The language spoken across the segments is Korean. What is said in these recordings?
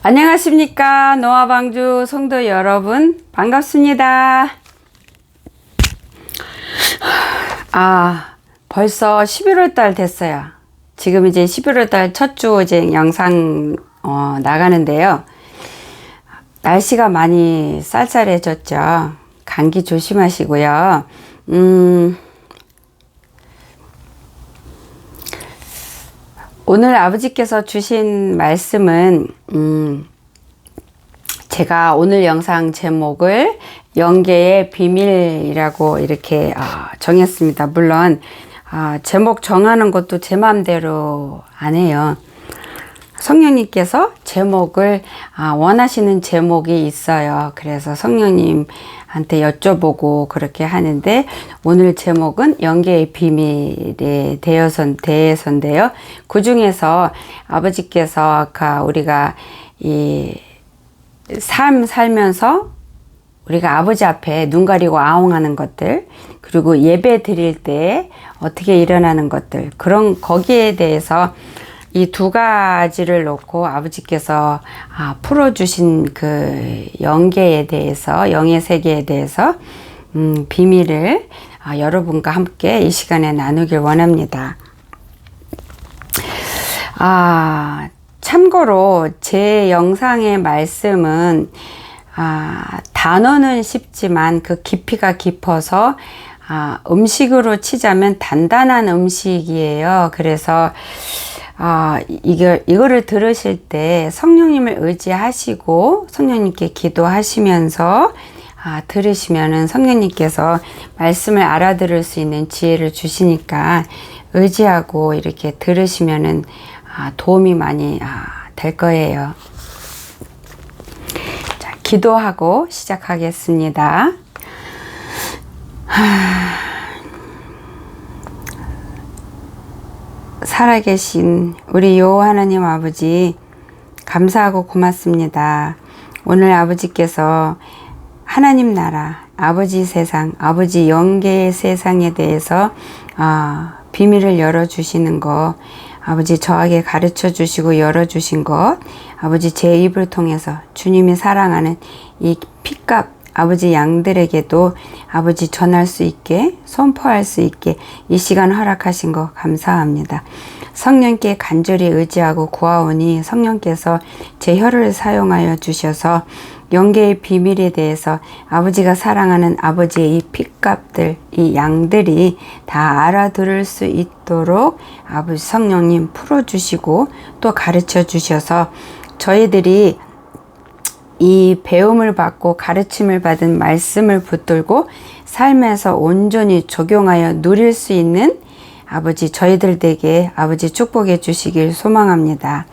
안녕하십니까. 노아방주 성도 여러분, 반갑습니다. 벌써 11월 달 됐어요. 지금 이제 11월 달 첫 주 이제 영상 나가는데요. 날씨가 많이 쌀쌀해졌죠. 감기 조심하시고요. 오늘 아버지께서 주신 말씀은 제가 오늘 영상 제목을 영계의 비밀이라고 이렇게 정했습니다. 물론 제목 정하는 것도 제 마음대로 안 해요. 성령님께서 제목을 원하시는 제목이 있어요. 그래서 성령님한테 여쭤보고 그렇게 하는데 오늘 제목은 영계의 비밀에 대해서인데요. 그 중에서 아버지께서 아까 우리가 이 삶 살면서 우리가 아버지 앞에 눈 가리고 아웅하는 것들, 그리고 예배 드릴 때 어떻게 일어나는 것들, 그런 거기에 대해서 이 두 가지를 놓고 아버지께서 풀어주신 그 영계에 대해서, 영의 세계에 대해서 비밀을 여러분과 함께 이 시간에 나누길 원합니다. 참고로 제 영상의 말씀은 단어는 쉽지만 그 깊이가 깊어서 음식으로 치자면 단단한 음식이에요. 그래서 이거를 들으실 때 성령님을 의지하시고 성령님께 기도하시면서 들으시면은 성령님께서 말씀을 알아들을 수 있는 지혜를 주시니까 의지하고 이렇게 들으시면은 도움이 많이 될 거예요. 자, 기도하고 시작하겠습니다. 살아계신 우리 여호와 하나님 아버지, 감사하고 고맙습니다. 오늘 아버지께서 하나님 나라, 아버지 세상, 아버지 영계의 세상에 대해서 비밀을 열어주시는 거, 아버지 저에게 가르쳐 주시고 열어주신 것, 아버지 제 입을 통해서 주님이 사랑하는 이 피값 아버지 양들에게도 아버지 전할 수 있게, 선포할 수 있게 이 시간 허락하신 거 감사합니다. 성령께 간절히 의지하고 구하오니 성령께서 제 혀를 사용하여 주셔서 영계의 비밀에 대해서 아버지가 사랑하는 아버지의 이 피값들, 이 양들이 다 알아들을 수 있도록 아버지 성령님 풀어주시고 또 가르쳐 주셔서 저희들이 이 배움을 받고 가르침을 받은 말씀을 붙들고 삶에서 온전히 적용하여 누릴 수 있는 아버지 저희들에게 아버지 축복해 주시길 소망합니다.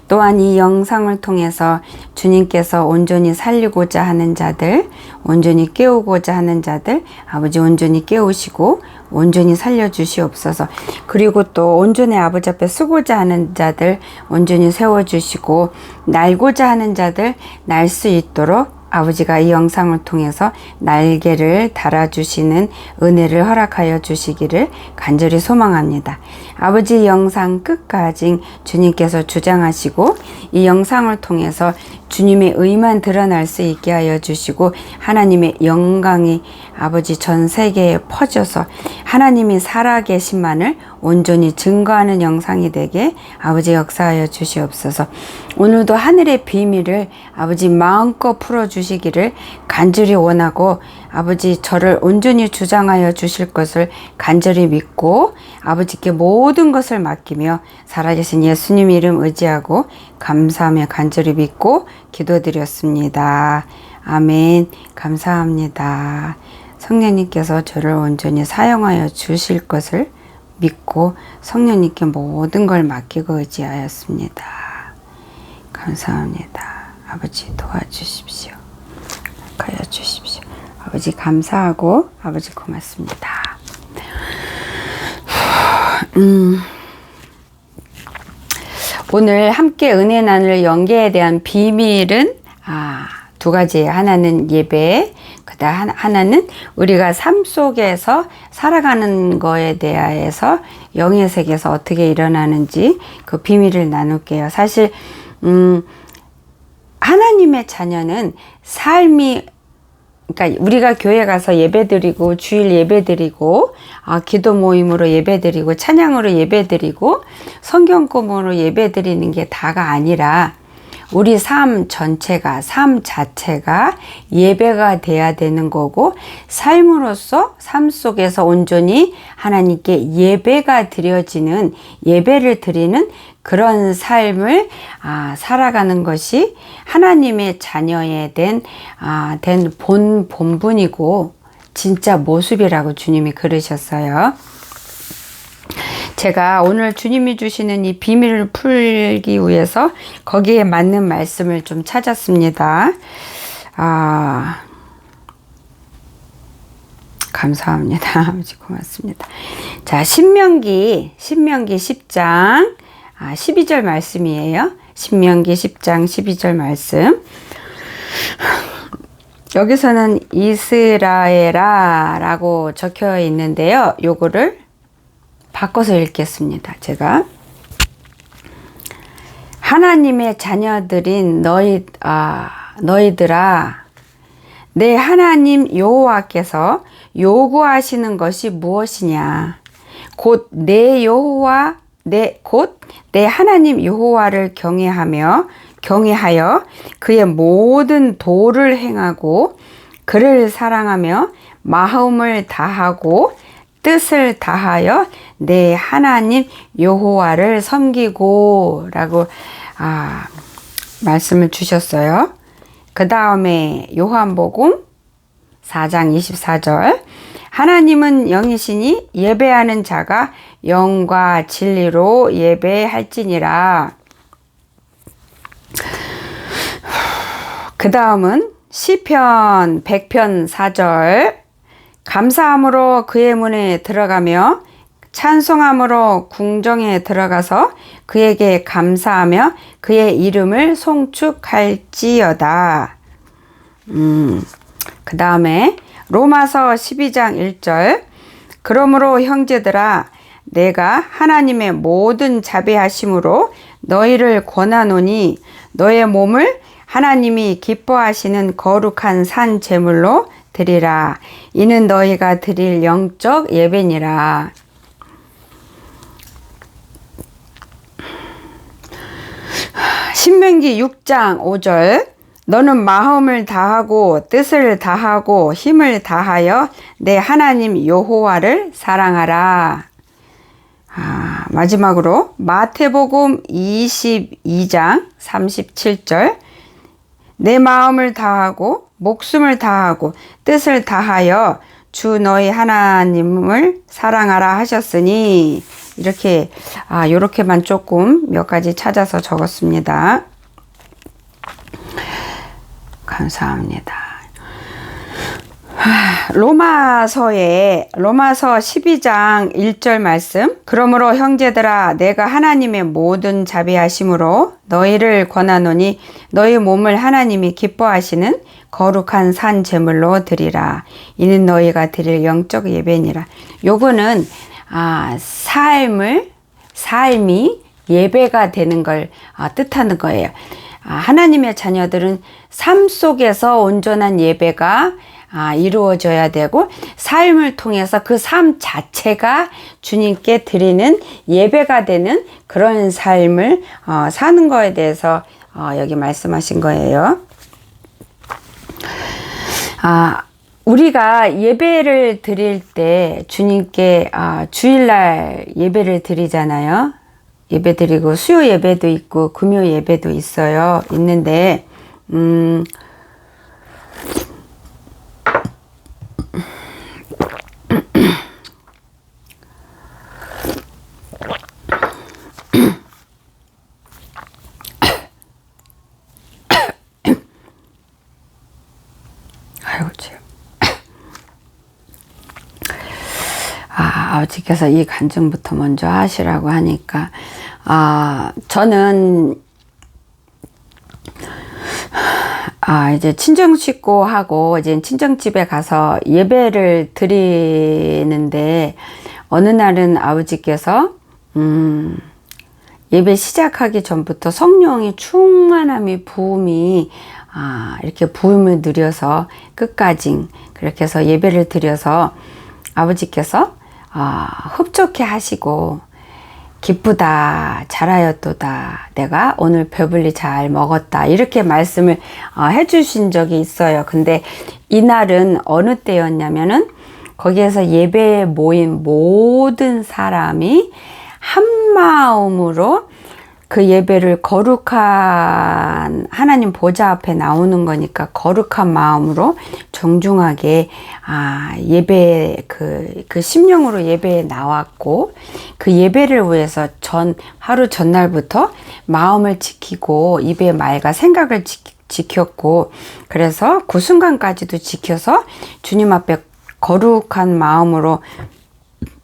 또한 이 영상을 통해서 주님께서 온전히 살리고자 하는 자들, 온전히 깨우고자 하는 자들, 아버지 온전히 깨우시고 온전히 살려주시옵소서. 그리고 또 온전히 아버지 앞에 쓰고자 하는 자들 온전히 세워주시고 날고자 하는 자들 날 수 있도록 아버지가 이 영상을 통해서 날개를 달아주시는 은혜를 허락하여 주시기를 간절히 소망합니다. 아버지 영상 끝까지 주님께서 주장하시고 이 영상을 통해서 주님의 의만 드러날 수 있게 하여 주시고 하나님의 영광이 아버지 전 세계에 퍼져서 하나님이 살아계신만을 온전히 증거하는 영상이 되게 아버지 역사하여 주시옵소서. 오늘도 하늘의 비밀을 아버지 마음껏 풀어주시기를 간절히 원하고 아버지 저를 온전히 주장하여 주실 것을 간절히 믿고 아버지께 모든 것을 맡기며 살아계신 예수님 이름 의지하고 감사하며 간절히 믿고 기도드렸습니다. 아멘. 감사합니다. 성령님께서 저를 온전히 사용하여 주실 것을 믿고 성령님께 모든 걸 맡기고 의지하였습니다. 감사합니다. 아버지 도와주십시오. 하여 주십시오. 아버지 감사하고 아버지 고맙습니다. 오늘 함께 은혜 나눌 영계에 대한 비밀은 두 가지예요. 하나는 예배, 그다음 하나는 우리가 삶 속에서 살아가는 거에 대해서 영의 세계에서 어떻게 일어나는지 그 비밀을 나눌게요. 사실 하나님의 자녀는 삶이, 그러니까 우리가 교회 가서 예배드리고 주일 예배드리고 기도 모임으로 예배드리고 찬양으로 예배드리고 성경공부로 예배드리는 게 다가 아니라 우리 삶 전체가, 삶 자체가 예배가 돼야 되는 거고, 삶으로서 삶 속에서 온전히 하나님께 예배가 드려지는, 예배를 드리는 그런 삶을 살아가는 것이 하나님의 자녀에 된 본분이고 진짜 모습이라고 주님이 그러셨어요. 제가 오늘 주님이 주시는 이 비밀을 풀기 위해서 거기에 맞는 말씀을 좀 찾았습니다. 감사합니다. 아버지 고맙습니다. 자, 신명기 10장 12절 말씀이에요. 신명기 10장 12절 말씀. 여기서는 이스라엘아 라고 적혀 있는데요. 요거를 바꿔서 읽겠습니다. 제가 하나님의 자녀들인 너희들아, 내 하나님 여호와께서 요구하시는 것이 무엇이냐? 곧 내 하나님 여호와를 경외하여 그의 모든 도를 행하고 그를 사랑하며 마음을 다하고 뜻을 다하여 내 하나님 여호와를 섬기고 라고 말씀을 주셨어요. 그 다음에 요한복음 4장 24절, 하나님은 영이시니 예배하는 자가 영과 진리로 예배할지니라. 그 다음은 시편 100편 4절, 감사함으로 그의 문에 들어가며 찬송함으로 궁정에 들어가서 그에게 감사하며 그의 이름을 송축할지어다. 그 다음에 로마서 12장 1절, 그러므로 형제들아, 내가 하나님의 모든 자비하심으로 너희를 권하노니 너의 몸을 하나님이 기뻐하시는 거룩한 산 제물로 드리라. 이는 너희가 드릴 영적 예배니라. 신명기 6장 5절, 너는 마음을 다하고 뜻을 다하고 힘을 다하여 내 하나님 여호와를 사랑하라. 마지막으로 마태복음 22장 37절, 내 마음을 다하고 목숨을 다하고 뜻을 다하여 주 너희 하나님을 사랑하라 하셨으니, 이렇게 요렇게만 조금 몇 가지 찾아서 적었습니다. 감사합니다. 로마서 12장 1절 말씀, 그러므로 형제들아, 내가 하나님의 모든 자비하심으로 너희를 권하노니 너희 몸을 하나님이 기뻐하시는 거룩한 산 제물로 드리라. 이는 너희가 드릴 영적 예배니라. 요거는 삶이 예배가 되는 걸 뜻하는 거예요. 하나님의 자녀들은 삶 속에서 온전한 예배가 이루어져야 되고, 삶을 통해서 그 삶 자체가 주님께 드리는 예배가 되는 그런 삶을 사는 거에 대해서 여기 말씀하신 거예요. 우리가 예배를 드릴 때 주님께 주일날 예배를 드리잖아요. 예배 드리고 수요 예배도 있고 금요 예배도 있는데 아이고 참. 아버지께서 이 간증부터 먼저 하시라고 하니까 저는 이제 친정 식구 하고 이제 친정집에 가서 예배를 드리는데, 어느 날은 아버지께서 예배 시작하기 전부터 성령의 충만함이 부음이 이렇게 부음을 누려서 끝까지 그렇게 해서 예배를 드려서 아버지께서 흡족해 하시고 기쁘다 잘하였도다 내가 오늘 배불리 잘 먹었다 이렇게 말씀을 해주신 적이 있어요. 근데 이날은 어느 때였냐면은 거기에서 예배에 모인 모든 사람이 한 마음으로 그 예배를 거룩한 하나님 보좌 앞에 나오는 거니까 거룩한 마음으로 정중하게 예배 그 심령으로 예배에 나왔고 그 예배를 위해서 하루 전날부터 마음을 지키고 입의 말과 생각을 지켰고 그래서 그 순간까지도 지켜서 주님 앞에 거룩한 마음으로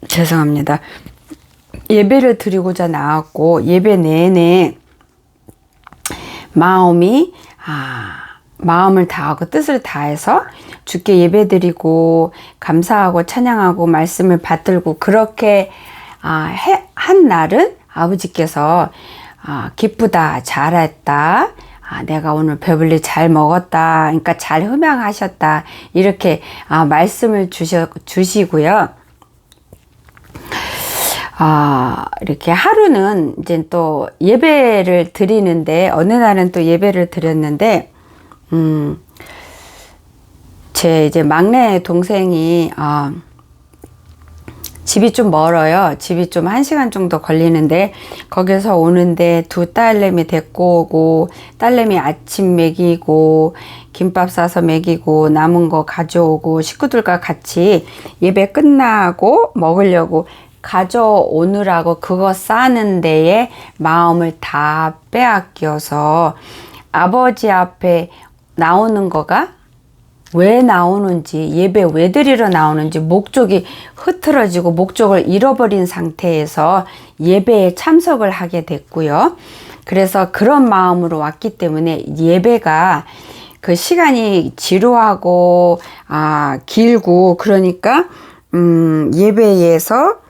죄송합니다. 예배를 드리고자 나왔고 예배 내내 마음을 다하고 뜻을 다해서 주께 예배드리고 감사하고 찬양하고 말씀을 받들고 그렇게 한 날은 아버지께서 기쁘다 잘했다 내가 오늘 배불리 잘 먹었다 그러니까 잘 흠양하셨다 이렇게 말씀을 주시고요. 이렇게 하루는 이제 또 예배를 드리는데 어느 날은 또 예배를 드렸는데 제 이제 막내 동생이 집이 좀 멀어요. 집이 좀 1시간 정도 걸리는데 거기서 오는데 두 딸내미 데리고 오고 딸내미 아침 먹이고 김밥 싸서 먹이고 남은 거 가져오고 식구들과 같이 예배 끝나고 먹으려고 가져오느라고 그거 싸는 데에 마음을 다 빼앗겨서 아버지 앞에 나오는 거가 왜 나오는지 예배 왜 드리러 나오는지 목적이 흐트러지고 목적을 잃어버린 상태에서 예배에 참석을 하게 됐고요. 그래서 그런 마음으로 왔기 때문에 예배가 그 시간이 지루하고 길고 그러니까 예배에서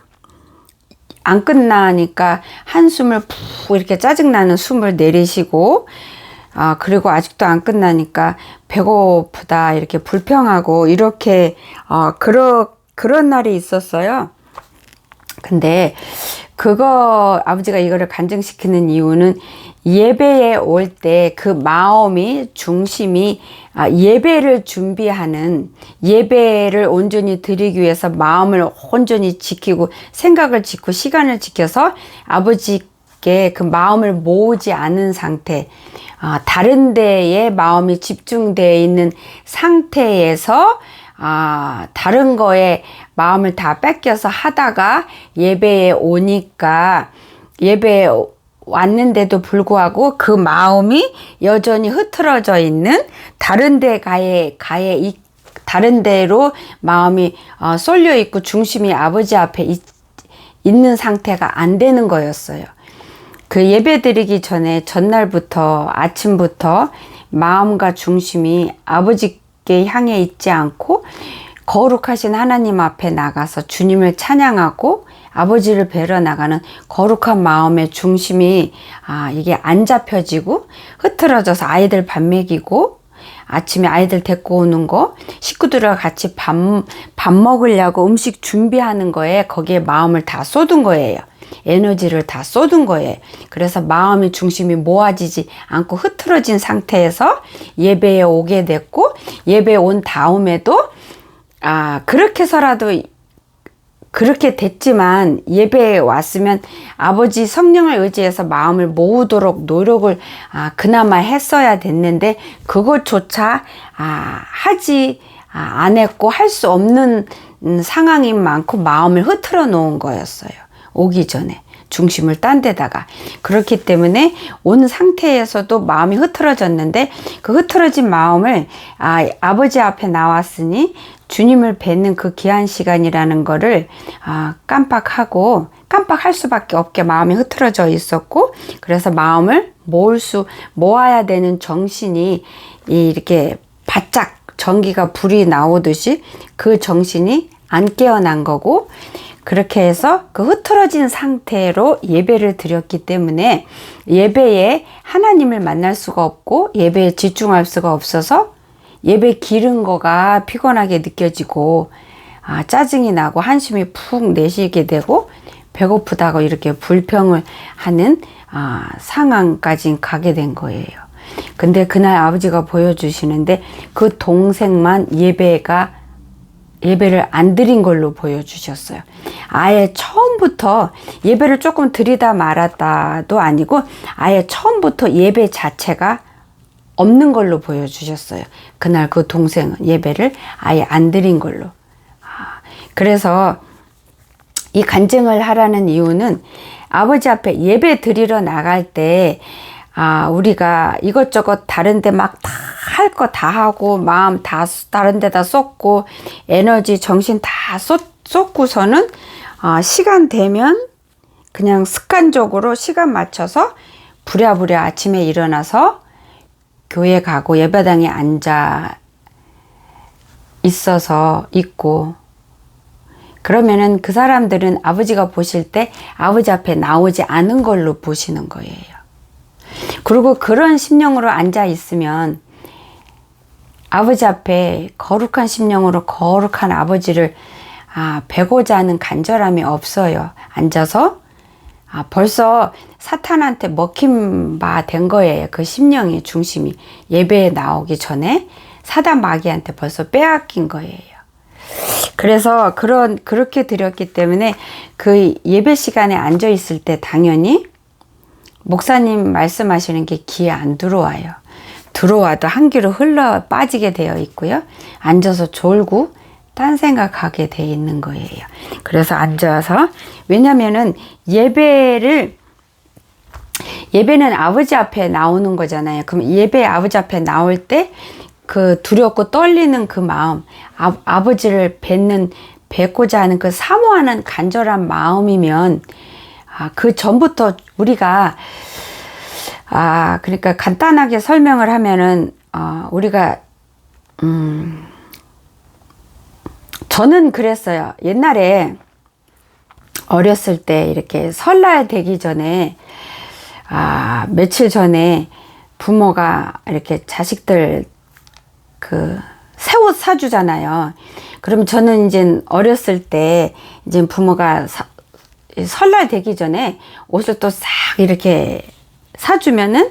안 끝나니까 한숨을 푹 이렇게 짜증나는 숨을 내리시고 그리고 아직도 안 끝나니까 배고프다 이렇게 불평하고 이렇게 그런 날이 있었어요. 근데 아버지가 이거를 간증시키는 이유는 예배에 올 때 그 마음이 중심이 예배를 준비하는 예배를 온전히 드리기 위해서 마음을 온전히 지키고 생각을 지키고 시간을 지켜서 아버지께 그 마음을 모으지 않은 상태 다른 데에 마음이 집중되어 있는 상태에서 다른 거에 마음을 다 뺏겨서 하다가 예배에 오니까 예배에 왔는데도 불구하고 그 마음이 여전히 흐트러져 있는 다른 데로 마음이 쏠려 있고 중심이 아버지 앞에 있는 상태가 안 되는 거였어요. 그 예배 드리기 전에 전날부터 아침부터 마음과 중심이 아버지께 향해 있지 않고 거룩하신 하나님 앞에 나가서 주님을 찬양하고 아버지를 뵈러 나가는 거룩한 마음의 중심이 이게 안 잡혀지고 흐트러져서 아이들 밥 먹이고 아침에 아이들 데리고 오는 거 식구들과 같이 밥 먹으려고 음식 준비하는 거에 거기에 마음을 다 쏟은 거예요. 에너지를 다 쏟은 거예요. 그래서 마음의 중심이 모아지지 않고 흐트러진 상태에서 예배에 오게 됐고 예배에 온 다음에도 그렇게서라도 그렇게 됐지만 예배에 왔으면 아버지 성령을 의지해서 마음을 모으도록 노력을 그나마 했어야 됐는데 그것조차 하지 안 했고 할 수 없는 상황인 만큼 마음을 흐트러 놓은 거였어요. 오기 전에 중심을 딴 데다가 그렇기 때문에 온 상태에서도 마음이 흐트러졌는데 그 흐트러진 마음을 아버지 앞에 나왔으니 주님을 뵙는 그 귀한 시간이라는 거를 깜빡할 수밖에 없게 마음이 흐트러져 있었고 그래서 마음을 모아야 되는 정신이 이렇게 바짝 전기가 불이 나오듯이 그 정신이 안 깨어난 거고 그렇게 해서 그 흐트러진 상태로 예배를 드렸기 때문에 예배에 하나님을 만날 수가 없고 예배에 집중할 수가 없어서 예배 기른 거가 피곤하게 느껴지고 짜증이 나고 한숨이 푹 내쉬게 되고 배고프다고 이렇게 불평을 하는 상황까지 가게 된 거예요. 근데 그날 아버지가 보여주시는데 그 동생만 예배를 안 드린 걸로 보여주셨어요. 아예 처음부터 예배를 조금 드리다 말았다도 아니고 아예 처음부터 예배 자체가 없는 걸로 보여주셨어요. 그날 그 동생은 예배를 아예 안 드린 걸로. 그래서 이 간증을 하라는 이유는 아버지 앞에 예배 드리러 나갈 때 우리가 이것저것 다른데 막 다 할 거 다 하고 마음 다 다른 데다 쏟고 에너지 정신 다 쏟고서는 시간 되면 그냥 습관적으로 시간 맞춰서 부랴부랴 아침에 일어나서 교회 가고 예배당에 앉아 있고 그러면은 그 사람들은 아버지가 보실 때 아버지 앞에 나오지 않은 걸로 보시는 거예요. 그리고 그런 심령으로 앉아 있으면 아버지 앞에 거룩한 심령으로 거룩한 아버지를 뵈고자 하는 간절함이 없어요. 앉아서 벌써 사탄한테 먹힌 바 된 거예요. 그 심령의 중심이 예배에 나오기 전에 사단 마귀한테 벌써 빼앗긴 거예요. 그래서 그렇게 드렸기 때문에 그 예배 시간에 앉아 있을 때 당연히 목사님 말씀하시는 게 귀에 안 들어와요. 들어와도 한 귀로 흘러 빠지게 되어 있고요. 앉아서 졸고 딴 생각하게 돼 있는 거예요. 그래서 앉아서 왜냐면은 예배는 아버지 앞에 나오는 거잖아요. 그럼 예배 아버지 앞에 나올 때 그 두렵고 떨리는 그 마음, 아버지를 뵙고자 하는 그 사모하는 간절한 마음이면 그 전부터 우리가 그러니까 간단하게 설명을 하면은 우리가 저는 그랬어요. 옛날에 어렸을 때 이렇게 설날 되기 전에 며칠 전에 부모가 이렇게 자식들 새 옷 사주잖아요. 그럼 저는 이제 어렸을 때 이제 부모가 설날 되기 전에 옷을 또 싹 이렇게 사주면은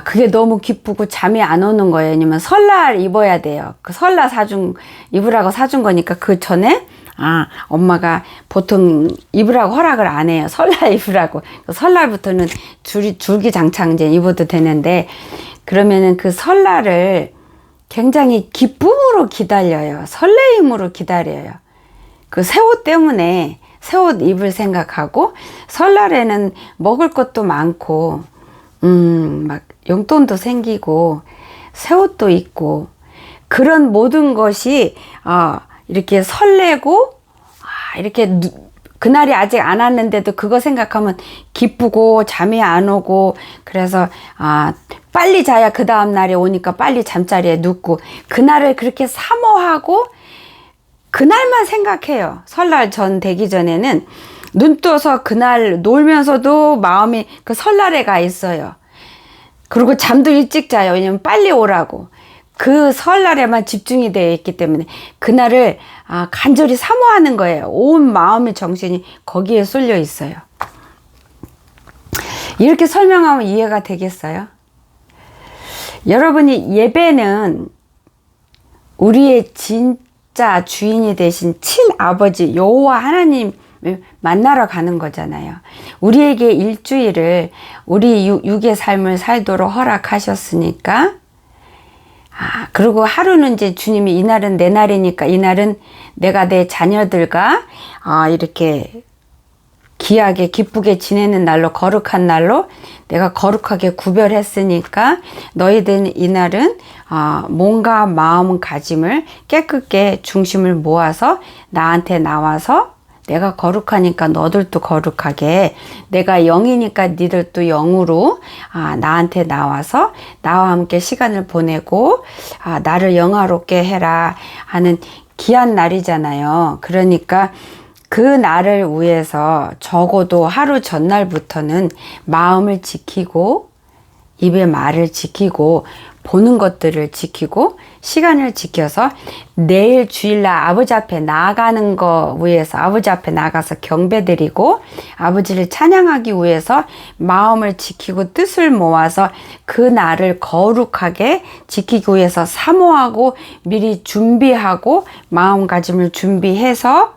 그게 너무 기쁘고 잠이 안 오는 거예요. 왜냐면 설날 입어야 돼요. 그 설날 입으라고 사준 거니까 그 전에 엄마가 보통 입으라고 허락을 안 해요. 설날 입으라고. 설날부터는 줄기장창 이제 입어도 되는데 그러면은 그 설날을 굉장히 기쁨으로 기다려요. 설레임으로 기다려요. 그 새 옷 때문에 새 옷 입을 생각하고 설날에는 먹을 것도 많고 막 용돈도 생기고 새 옷도 있고 그런 모든 것이 이렇게 설레고 이렇게 그날이 아직 안 왔는데도 그거 생각하면 기쁘고 잠이 안 오고 그래서 빨리 자야 그 다음 날에 오니까 빨리 잠자리에 눕고 그날을 그렇게 사모하고 그날만 생각해요. 설날 전 되기 전에는 눈 떠서 그날 놀면서도 마음이 그 설날에 가 있어요. 그리고 잠도 일찍 자요. 왜냐면 빨리 오라고. 그 설날에만 집중이 되어 있기 때문에 그날을 간절히 사모하는 거예요. 온 마음의 정신이 거기에 쏠려 있어요. 이렇게 설명하면 이해가 되겠어요? 여러분이 예배는 우리의 진짜 주인이 되신 친아버지 여호와 하나님을 만나러 가는 거잖아요. 우리에게 일주일을 우리 육의 삶을 살도록 허락하셨으니까 그리고 하루는 이제 주님이 이날은 내 날이니까 이날은 내가 내 자녀들과 이렇게 귀하게 기쁘게 지내는 날로 거룩한 날로 내가 거룩하게 구별했으니까 너희들은 이날은 몸과 마음가짐을 깨끗게 중심을 모아서 나한테 나와서 내가 거룩하니까 너들도 거룩하게 내가 영이니까 니들도 영으로 나한테 나와서 나와 함께 시간을 보내고 나를 영화롭게 해라 하는 귀한 날이잖아요. 그러니까 그 날을 위해서 적어도 하루 전날부터는 마음을 지키고 입의 말을 지키고 보는 것들을 지키고 시간을 지켜서 내일 주일날 아버지 앞에 나가는 거 위해서 아버지 앞에 나가서 경배드리고 아버지를 찬양하기 위해서 마음을 지키고 뜻을 모아서 그 날을 거룩하게 지키기 위해서 사모하고 미리 준비하고 마음가짐을 준비해서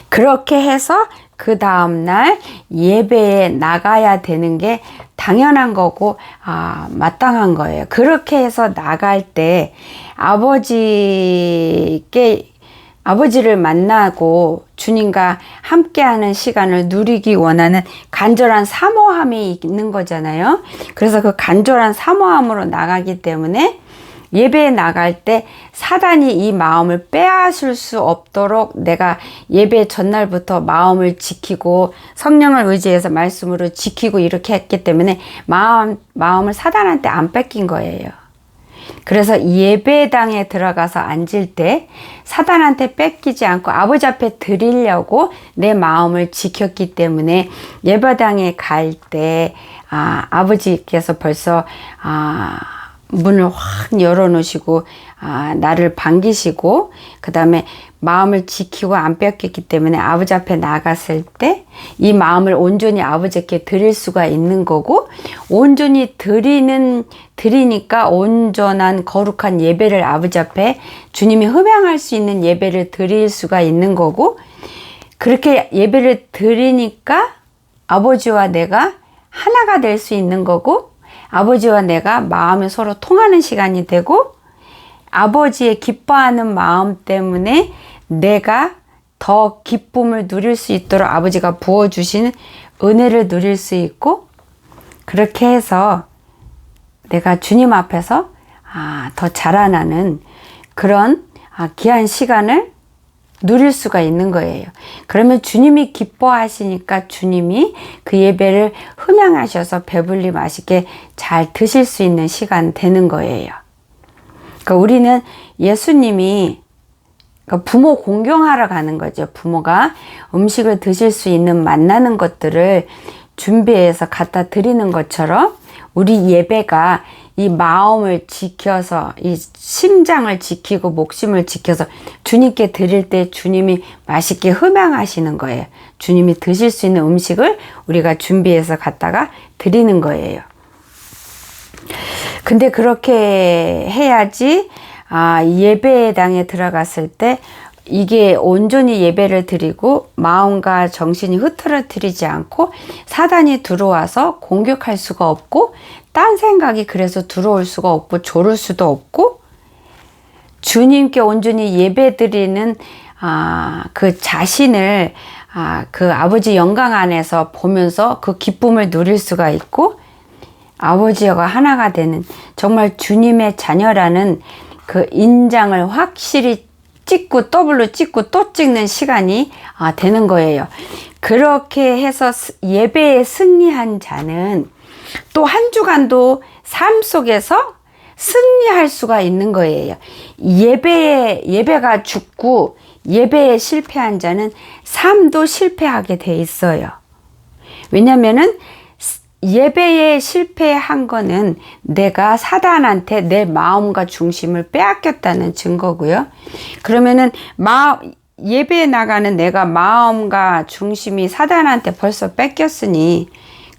그렇게 해서 그 다음날 예배에 나가야 되는 게 당연한 거고 마땅한 거예요. 그렇게 해서 나갈 때 아버지를 만나고 주님과 함께하는 시간을 누리기 원하는 간절한 사모함이 있는 거잖아요. 그래서 그 간절한 사모함으로 나가기 때문에 예배에 나갈 때 사단이 이 마음을 빼앗을 수 없도록 내가 예배 전날부터 마음을 지키고 성령을 의지해서 말씀으로 지키고 이렇게 했기 때문에 마음을 사단한테 안 뺏긴 거예요. 그래서 예배당에 들어가서 앉을 때 사단한테 뺏기지 않고 아버지 앞에 드리려고 내 마음을 지켰기 때문에 예배당에 갈 때 아버지께서 벌써 문을 확 열어놓으시고 나를 반기시고 그 다음에 마음을 지키고 안 뺏겼기 때문에 아버지 앞에 나갔을 때 이 마음을 온전히 아버지께 드릴 수가 있는 거고 온전히 드리니까 온전한 거룩한 예배를 아버지 앞에 주님이 흠양할 수 있는 예배를 드릴 수가 있는 거고 그렇게 예배를 드리니까 아버지와 내가 하나가 될 수 있는 거고 아버지와 내가 마음이 서로 통하는 시간이 되고 아버지의 기뻐하는 마음 때문에 내가 더 기쁨을 누릴 수 있도록 아버지가 부어주시는 은혜를 누릴 수 있고 그렇게 해서 내가 주님 앞에서 더 자라나는 그런 귀한 시간을 누릴 수가 있는 거예요. 그러면 주님이 기뻐하시니까 주님이 그 예배를 흠양하셔서 배불리 맛있게 잘 드실 수 있는 시간 되는 거예요. 그러니까 우리는 예수님이 부모 공경하러 가는 거죠. 부모가 음식을 드실 수 있는 만나는 것들을 준비해서 갖다 드리는 것처럼 우리 예배가 이 마음을 지켜서 이 심장을 지키고 목심을 지켜서 주님께 드릴 때 주님이 맛있게 흠양하시는 거예요. 주님이 드실 수 있는 음식을 우리가 준비해서 갖다가 드리는 거예요. 근데 그렇게 해야지 예배당에 들어갔을 때 이게 온전히 예배를 드리고 마음과 정신이 흐트러뜨리지 않고 사단이 들어와서 공격할 수가 없고 딴 생각이 그래서 들어올 수가 없고 졸을 수도 없고 주님께 온전히 예배 드리는 그 자신을 그 아버지 영광 안에서 보면서 그 기쁨을 누릴 수가 있고 아버지와 하나가 되는 정말 주님의 자녀라는 그 인장을 확실히 찍고 더블로 찍고 또 찍는 시간이 되는 거예요. 그렇게 해서 예배에 승리한 자는 또 한 주간도 삶 속에서 승리할 수가 있는 거예요. 예배가 죽고 예배에 실패한 자는 삶도 실패하게 돼 있어요. 왜냐면은 예배에 실패한 거는 내가 사단한테 내 마음과 중심을 빼앗겼다는 증거고요. 그러면은 예배에 나가는 내가 마음과 중심이 사단한테 벌써 뺏겼으니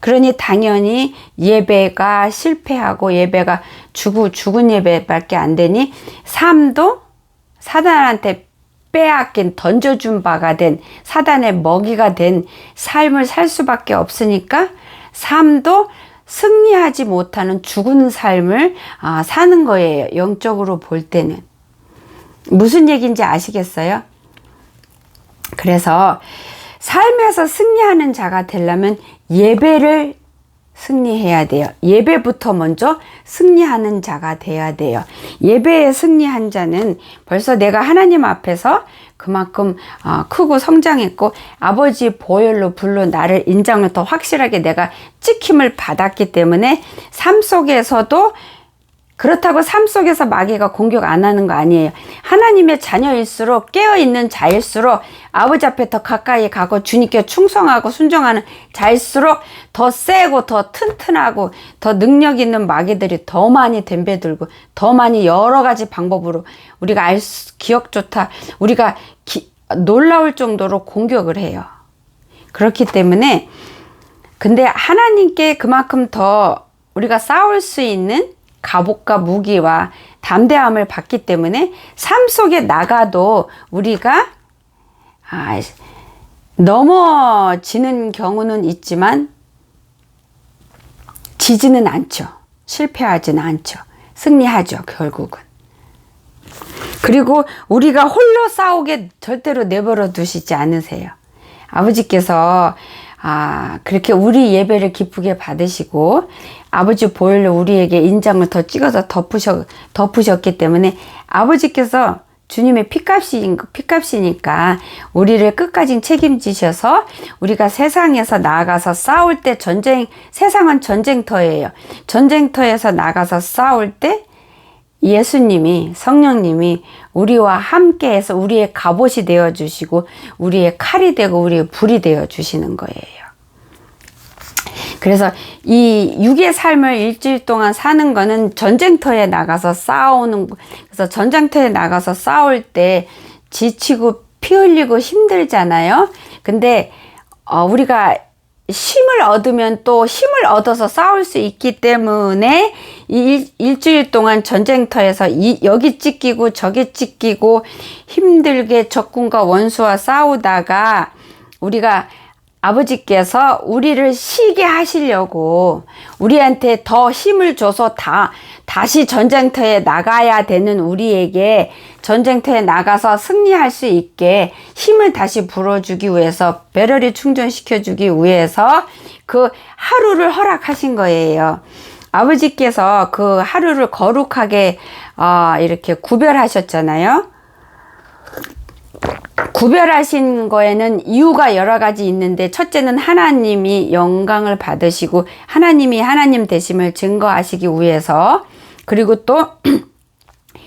그러니 당연히 예배가 실패하고 예배가 죽은 예배밖에 안 되니 삶도 사단한테 빼앗긴 던져준 바가 된 사단의 먹이가 된 삶을 살 수밖에 없으니까 삶도 승리하지 못하는 죽은 삶을 사는 거예요. 영적으로 볼 때는. 무슨 얘기인지 아시겠어요? 그래서 삶에서 승리하는 자가 되려면 예배를 승리해야 돼요. 예배부터 먼저 승리하는 자가 돼야 돼요. 예배에 승리한 자는 벌써 내가 하나님 앞에서 그만큼 크고 성장했고 아버지 보혈로 불로 나를 인장을 더 확실하게 내가 찍힘을 받았기 때문에 삶 속에서도 그렇다고 삶 속에서 마귀가 공격 안 하는 거 아니에요. 하나님의 자녀일수록, 깨어있는 자일수록, 아버지 앞에 더 가까이 가고 주님께 충성하고 순종하는 자일수록 더 세고 더 튼튼하고 더 능력 있는 마귀들이 더 많이 덤벼들고 더 많이 여러 가지 방법으로 우리가 기억 좋다, 우리가 놀라울 정도로 공격을 해요. 그렇기 때문에 근데 하나님께 그만큼 더 우리가 싸울 수 있는 갑옷과 무기와 담대함을 받기 때문에 삶 속에 나가도 우리가 넘어지는 경우는 있지만 지지는 않죠. 실패하지는 않죠. 승리하죠, 결국은. 그리고 우리가 홀로 싸우게 절대로 내버려 두시지 않으세요. 아버지께서 그렇게 우리 예배를 기쁘게 받으시고 아버지 보혈로 우리에게 인장을 더 찍어서 덮으셨기 때문에 아버지께서 주님의 피값이니까 우리를 끝까지 책임지셔서 우리가 세상에서 나가서 싸울 때 세상은 전쟁터예요. 전쟁터에서 나가서 싸울 때 예수님이, 성령님이 우리와 함께해서 우리의 갑옷이 되어주시고 우리의 칼이 되고 우리의 불이 되어주시는 거예요. 그래서 이 육의 삶을 일주일 동안 사는 거는 전쟁터에 나가서 싸우는, 그래서 전쟁터에 나가서 싸울 때 지치고 피 흘리고 힘들잖아요. 근데 우리가 힘을 얻으면 또 힘을 얻어서 싸울 수 있기 때문에 이 일주일 동안 전쟁터에서 여기 찢기고 저기 찢기고 힘들게 적군과 원수와 싸우다가 우리가 아버지께서 우리를 쉬게 하시려고 우리한테 더 힘을 줘서 다시 전쟁터에 나가야 되는 우리에게 전쟁터에 나가서 승리할 수 있게 힘을 다시 불어주기 위해서, 배럴이 충전시켜주기 위해서 그 하루를 허락하신 거예요. 아버지께서 그 하루를 거룩하게 이렇게 구별하셨잖아요. 구별하신 거에는 이유가 여러 가지 있는데, 첫째는 하나님이 영광을 받으시고 하나님이 하나님 되심을 증거하시기 위해서, 그리고 또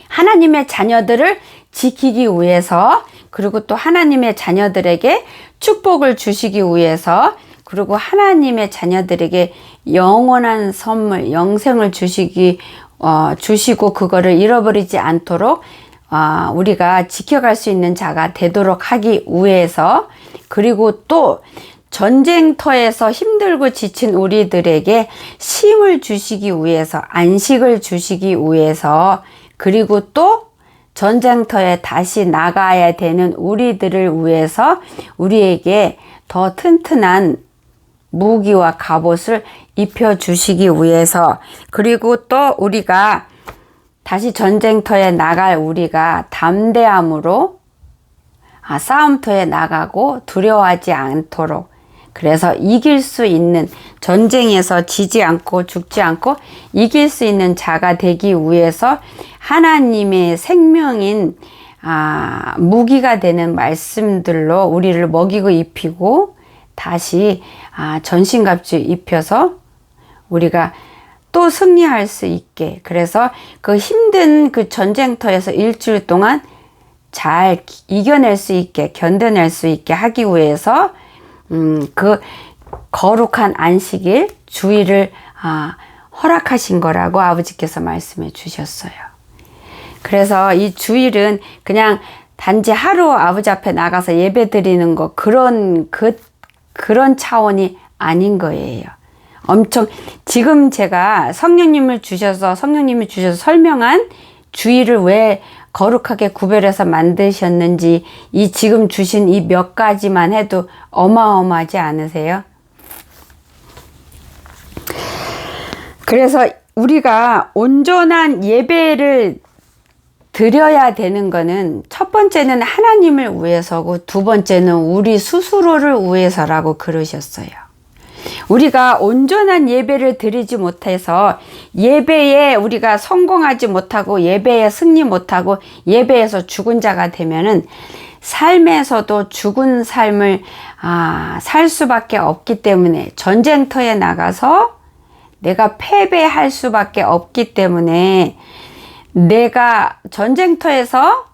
하나님의 자녀들을 지키기 위해서, 그리고 또 하나님의 자녀들에게 축복을 주시기 위해서, 그리고 하나님의 자녀들에게 영원한 선물, 영생을 주시고 그거를 잃어버리지 않도록 우리가 지켜갈 수 있는 자가 되도록 하기 위해서, 그리고 또 전쟁터에서 힘들고 지친 우리들에게 힘을 주시기 위해서, 안식을 주시기 위해서, 그리고 또 전쟁터에 다시 나가야 되는 우리들을 위해서 우리에게 더 튼튼한 무기와 갑옷을 입혀주시기 위해서, 그리고 또 우리가 다시 전쟁터에 나갈 우리가 담대함으로 싸움터에 나가고 두려워하지 않도록, 그래서 이길 수 있는, 전쟁에서 지지 않고 죽지 않고 이길 수 있는 자가 되기 위해서 하나님의 생명인 무기가 되는 말씀들로 우리를 먹이고 입히고 다시 전신갑주 입혀서 우리가 또 승리할 수 있게, 그래서 그 힘든 그 전쟁터에서 일주일 동안 잘 이겨낼 수 있게, 견뎌낼 수 있게 하기 위해서 그 거룩한 안식일 주일을 허락하신 거라고 아버지께서 말씀해 주셨어요. 그래서 이 주일은 그냥 단지 하루 아버지 앞에 나가서 예배 드리는 거, 그런 차원이 아닌 거예요. 엄청, 지금 제가 성령님이 주셔서 설명한 주일을 왜 거룩하게 구별해서 만드셨는지, 이 지금 주신 이 몇 가지만 해도 어마어마하지 않으세요? 그래서 우리가 온전한 예배를 드려야 되는 거는, 첫 번째는 하나님을 위해서고 두 번째는 우리 스스로를 위해서라고 그러셨어요. 우리가 온전한 예배를 드리지 못해서 예배에 우리가 성공하지 못하고 예배에 승리 못하고 예배에서 죽은 자가 되면은 삶에서도 죽은 삶을 살 수밖에 없기 때문에 전쟁터에 나가서 내가 패배할 수밖에 없기 때문에 내가 전쟁터에서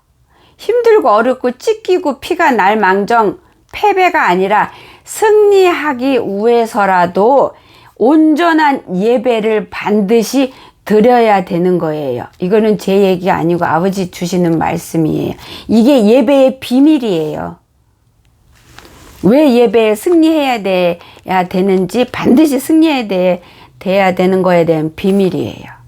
힘들고 어렵고 찢기고 피가 날 망정 패배가 아니라 승리하기 위해서라도 온전한 예배를 반드시 드려야 되는 거예요. 이거는 제 얘기가 아니고 아버지 주시는 말씀이에요. 이게 예배의 비밀이에요. 왜 예배에 승리해야 되는지, 반드시 돼야 되는 거에 대한 비밀이에요.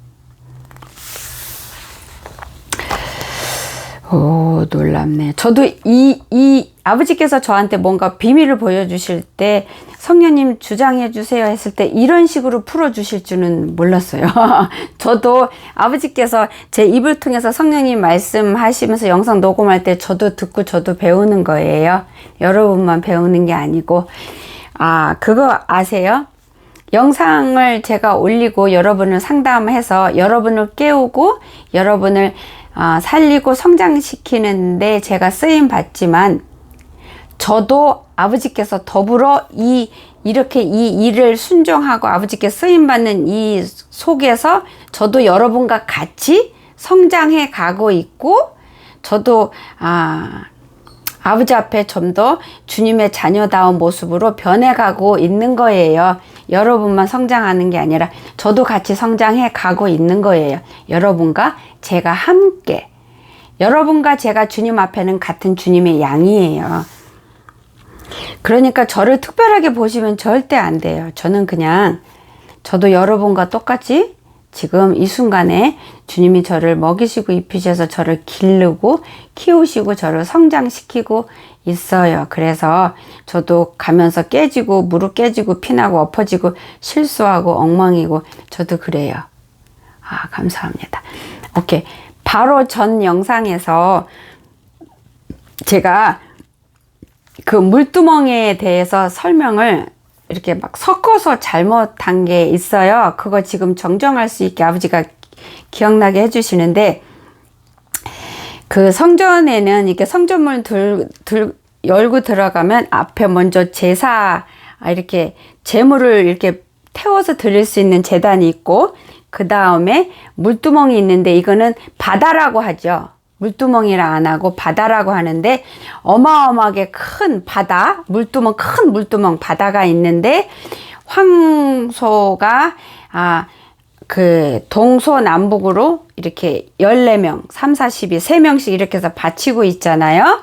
오, 놀랍네. 저도 이 아버지께서 저한테 뭔가 비밀을 보여주실 때 성령님 주장해 주세요 했을 때 이런 식으로 풀어주실 줄은 몰랐어요. 저도 아버지께서 제 입을 통해서 성령님 말씀하시면서 영상 녹음할 때 저도 듣고 저도 배우는 거예요. 여러분만 배우는 게 아니고. 그거 아세요? 영상을 제가 올리고 여러분을 상담해서 여러분을 깨우고 여러분을 살리고 성장시키는데 제가 쓰임 받지만 저도 아버지께서 더불어 이렇게 이 일을 순종하고 아버지께 쓰임 받는 이 속에서 저도 여러분과 같이 성장해 가고 있고 저도 아버지 앞에 좀 더 주님의 자녀다운 모습으로 변해가고 있는 거예요. 여러분만 성장하는 게 아니라 저도 같이 성장해 가고 있는 거예요. 여러분과 제가 함께. 여러분과 제가 주님 앞에는 같은 주님의 양이에요. 그러니까 저를 특별하게 보시면 절대 안 돼요. 저는 그냥 저도 여러분과 똑같이 지금 이 순간에 주님이 저를 먹이시고 입히셔서 저를 기르고 키우시고 저를 성장시키고 있어요. 그래서 저도 가면서 깨지고 무릎 깨지고 피나고 엎어지고 실수하고 엉망이고 저도 그래요. 감사합니다. 오케이. 바로 전 영상에서 제가 그 물두멍에 대해서 설명을 이렇게 막 섞어서 잘못한 게 있어요. 그거 지금 정정할 수 있게 아버지가 기억나게 해주시는데, 그 성전에는 이렇게 성전문 열고 들어가면 앞에 먼저 제사, 이렇게 제물을 이렇게 태워서 드릴 수 있는 제단이 있고, 그 다음에 물두멍이 있는데 이거는 바다라고 하죠. 물두멍이라 안 하고 바다라고 하는데 어마어마하게 큰 바다, 물두멍, 큰 물두멍 바다가 있는데 황소가 그 동서남북으로 이렇게 14명, 3, 4, 12, 3명씩 이렇게 해서 받치고 있잖아요.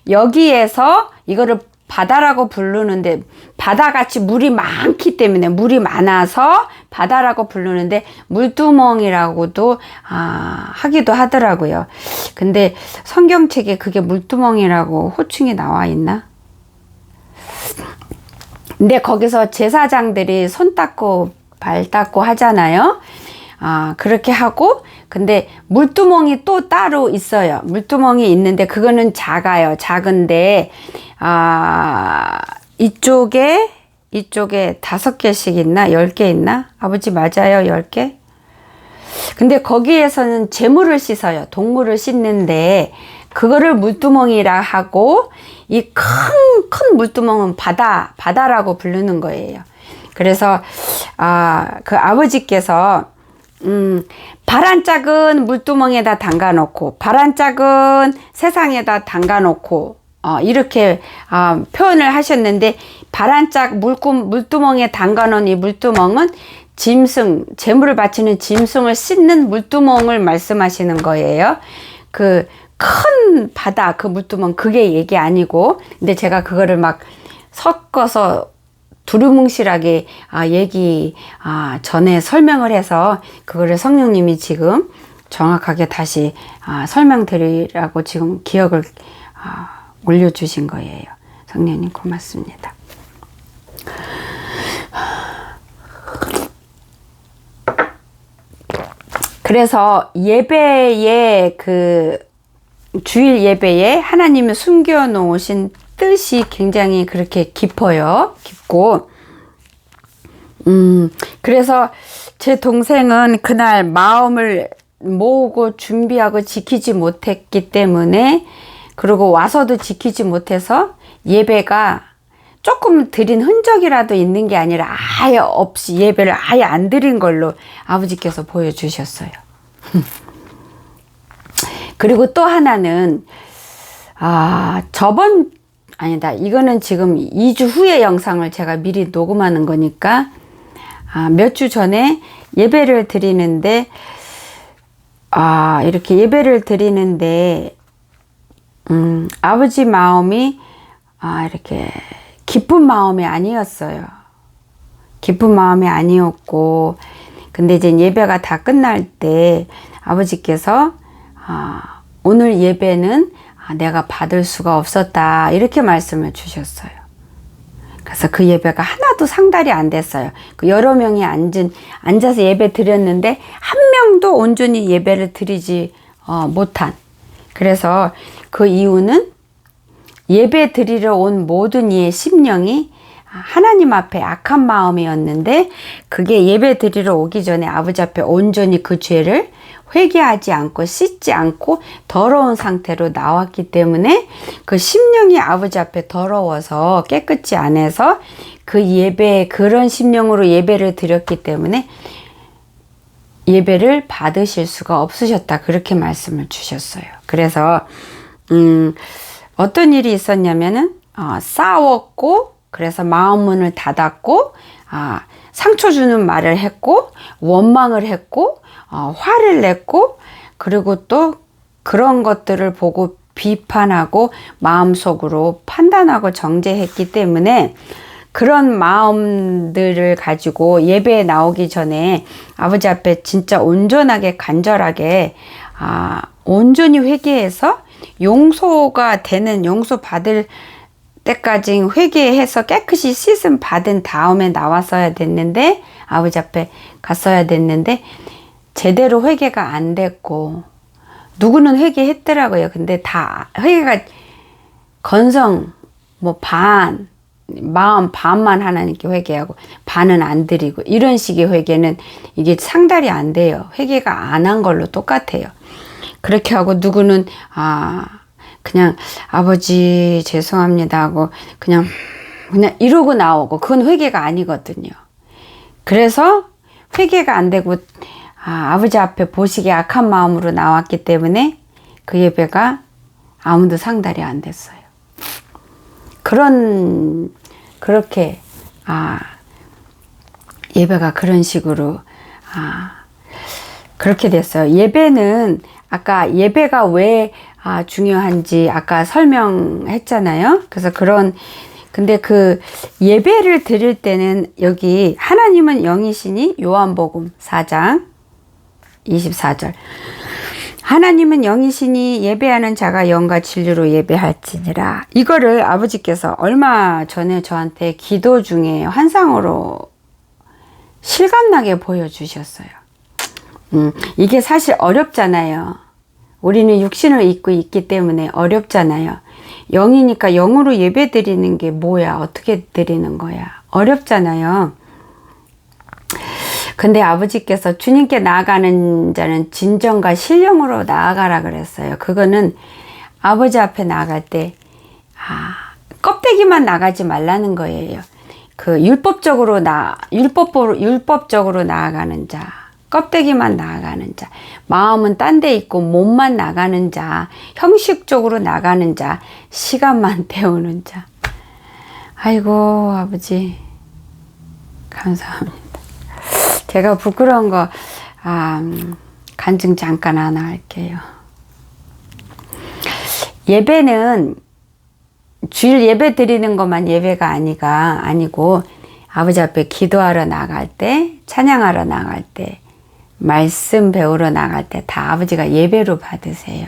여기에서 이거를 바다라고 부르는데 바다같이 물이 많기 때문에 물이 많아서 바다라고 부르는데 물두멍이라고도 하기도 하더라고요. 근데 성경책에 그게 물두멍이라고 호칭이 나와 있나? 근데 거기서 제사장들이 손 닦고 발 닦고 하잖아요. 그렇게 하고, 근데 물두멍이 또 따로 있어요. 물두멍이 있는데 그거는 작아요. 작은데 이쪽에 5개씩 있나 10개 있나? 아버지 맞아요? 10개? 근데 거기에서는 재물을 씻어요. 동물을 씻는데 그거를 물두멍이라 하고, 이 큰 물두멍은 바다라고 부르는 거예요. 그래서 그 아버지께서 발 한 짝은 물두멍에다 담가 놓고 발 한 짝은 세상에다 담가 놓고 이렇게 표현을 하셨는데, 발 한 짝 물두멍에 담가 놓은 이 물두멍은 짐승, 제물을 바치는 짐승을 씻는 물두멍을 말씀하시는 거예요. 그 큰 바다, 그 물두멍, 그게 얘기 아니고, 근데 제가 그거를 막 섞어서 두루뭉실하게 전에 설명을 해서 그거를 성령님이 지금 정확하게 다시 설명드리라고 지금 기억을 올려주신 거예요. 성령님 고맙습니다. 그래서 예배에 주일 예배에 하나님이 숨겨 놓으신 뜻이 굉장히 그렇게 깊어요. 깊고, 그래서 제 동생은 그날 마음을 모으고 준비하고 지키지 못했기 때문에, 그리고 와서도 지키지 못해서 예배가 조금 드린 흔적이라도 있는 게 아니라 아예 없이 예배를 아예 안 드린 걸로 아버지께서 보여주셨어요. 그리고 또 하나는 아니다. 이거는 지금 2주 후의 영상을 제가 미리 녹음하는 거니까 몇 주 전에 예배를 드리는데 이렇게 예배를 드리는데 아버지 마음이 이렇게 기쁜 마음이 아니었어요. 기쁜 마음이 아니었고, 근데 이제 예배가 다 끝날 때 아버지께서 오늘 예배는 내가 받을 수가 없었다 이렇게 말씀을 주셨어요. 그래서 그 예배가 하나도 상달이 안 됐어요. 그 여러 명이 앉아서 예배 드렸는데 한 명도 온전히 예배를 드리지 못한. 그래서 그 이유는 예배 드리러 온 모든 이의 심령이 하나님 앞에 악한 마음이었는데, 그게 예배 드리러 오기 전에 아버지 앞에 온전히 그 죄를 회개하지 않고 씻지 않고 더러운 상태로 나왔기 때문에 그 심령이 아버지 앞에 더러워서 깨끗이 안 해서 그 예배, 그런 심령으로 예배를 드렸기 때문에 예배를 받으실 수가 없으셨다, 그렇게 말씀을 주셨어요. 그래서 어떤 일이 있었냐면은 싸웠고, 그래서 마음 문을 닫았고, 상처 주는 말을 했고, 원망을 했고, 화를 냈고, 그리고 또 그런 것들을 보고 비판하고 마음속으로 판단하고 정죄했기 때문에 그런 마음들을 가지고 예배에 나오기 전에 아버지 앞에 진짜 온전하게 간절하게 온전히 회개해서 용서가 되는, 용서 받을 때까지 회개해서 깨끗이 씻음 받은 다음에 나왔어야 됐는데, 아버지 앞에 갔어야 됐는데 제대로 회개가 안 됐고, 누구는 회개했더라고요. 근데 다 회개가 건성 마음 반만 하나님께 회개하고 반은 안 드리고, 이런 식의 회개는 이게 상달이 안 돼요. 회개가 안 한 걸로 똑같아요. 그렇게 하고 누구는 그냥 아버지 죄송합니다 하고 그냥 이러고 나오고, 그건 회개가 아니거든요. 그래서 회개가 안 되고 아버지 앞에 보시기에 악한 마음으로 나왔기 때문에 그 예배가 아무도 상달이 안 됐어요. 그렇게 예배가 그런 식으로 그렇게 됐어요. 예배는 아까 예배가 왜 중요한지 아까 설명했잖아요. 그래서 근데 그 예배를 드릴 때는 여기 하나님은 영이시니, 요한복음 4장 24절. 하나님은 영이시니 예배하는 자가 영과 진리로 예배할지니라. 이거를 아버지께서 얼마 전에 저한테 기도 중에 환상으로 실감나게 보여주셨어요. 이게 사실 어렵잖아요. 우리는 육신을 입고 있기 때문에 어렵잖아요. 영이니까 영으로 예배 드리는 게 뭐야? 어떻게 드리는 거야? 어렵잖아요. 근데 아버지께서 주님께 나아가는 자는 진정과 신령으로 나아가라 그랬어요. 그거는 아버지 앞에 나아갈 때 껍데기만 나가지 말라는 거예요. 그 율법적으로 나아가는 자, 껍데기만 나아가는 자, 마음은 딴 데 있고 몸만 나가는 자, 형식적으로 나가는 자, 시간만 때우는 자. 아이고 아버지 감사합니다. 제가 부끄러운 거 간증 잠깐 하나 할게요. 예배는 주일 예배 드리는 것만 예배가 아니고 아버지 앞에 기도하러 나갈 때, 찬양하러 나갈 때, 말씀 배우러 나갈 때 다 아버지가 예배로 받으세요.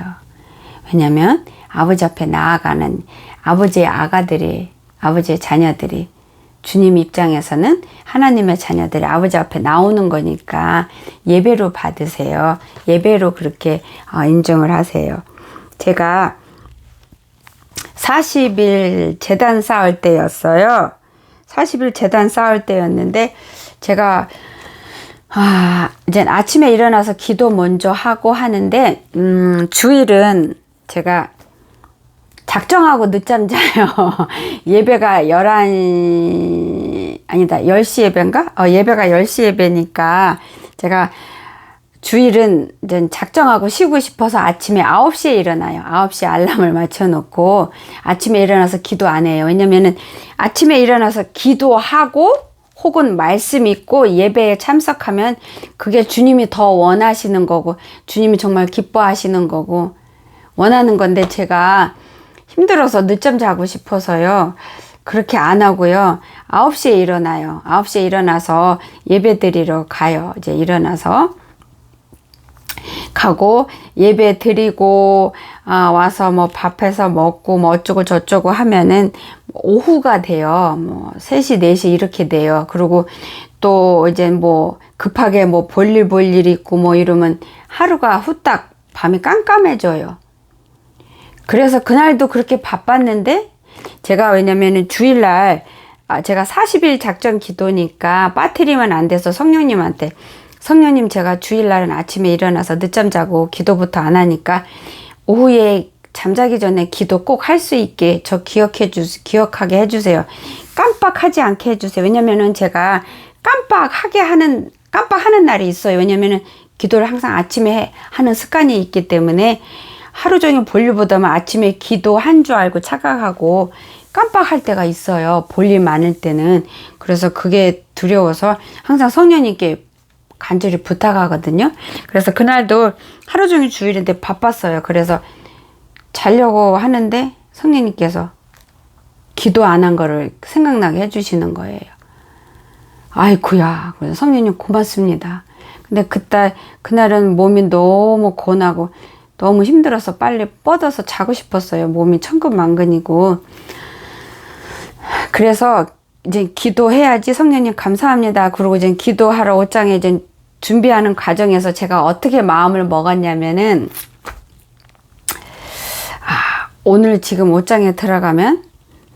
왜냐면 아버지 앞에 나아가는 아버지의 아가들이, 아버지의 자녀들이, 주님 입장에서는 하나님의 자녀들이 아버지 앞에 나오는 거니까 예배로 받으세요. 예배로 그렇게 인정을 하세요. 제가 40일 제단 쌓을 때였어요. 40일 제단 쌓을 때였는데 제가 이제 아침에 일어나서 기도 먼저 하고 하는데 주일은 제가 작정하고 늦잠 자요. 예배가 10시 예배인가? 예배가 10시 예배니까 제가 주일은 이제 작정하고 쉬고 싶어서 아침에 9시에 일어나요. 9시에 알람을 맞춰놓고 아침에 일어나서 기도 안 해요. 왜냐면은 아침에 일어나서 기도하고 혹은 말씀 읽고 예배에 참석하면 그게 주님이 더 원하시는 거고 주님이 정말 기뻐하시는 거고 원하는 건데 제가 힘들어서 늦잠 자고 싶어서요. 그렇게 안 하고요. 9시에 일어나요. 9시에 일어나서 예배 드리러 가요. 이제 일어나서 가고 예배 드리고 와서 뭐 밥해서 먹고 뭐 어쩌고 저쩌고 하면은 오후가 돼요. 뭐 3시 4시 이렇게 돼요. 그리고 또 이제 뭐 급하게 뭐 볼일 있고 뭐 이러면 하루가 후딱 밤이 깜깜해져요. 그래서 그날도 그렇게 바빴는데 제가 왜냐면은 주일날 제가 40일 작전 기도니까 빠뜨리면 안 돼서 성령님한테 성령님 제가 주일날은 아침에 일어나서 늦잠 자고 기도부터 안 하니까 오후에 잠자기 전에 기도 꼭 할 수 있게 저 기억하게 해주세요. 깜빡하지 않게 해주세요. 왜냐면은 제가 깜빡하는 날이 있어요. 왜냐면은 기도를 항상 아침에 하는 습관이 있기 때문에 하루 종일 볼일보다는 아침에 기도한 줄 알고 착각하고 깜빡할 때가 있어요. 볼일 많을 때는. 그래서 그게 두려워서 항상 성령님께 간절히 부탁하거든요. 그래서 그날도 하루 종일 주일인데 바빴어요. 그래서 자려고 하는데 성령님께서 기도 안 한 거를 생각나게 해주시는 거예요. 아이쿠야. 그래서 성령님 고맙습니다. 근데 그날은 몸이 너무 고나고 너무 힘들어서 빨리 뻗어서 자고 싶었어요. 몸이 천근만근이고. 그래서 이제 기도해야지 성령님 감사합니다. 그리고 이제 기도하러 옷장에 이제 준비하는 과정에서 제가 어떻게 마음을 먹었냐면은 오늘 지금 옷장에 들어가면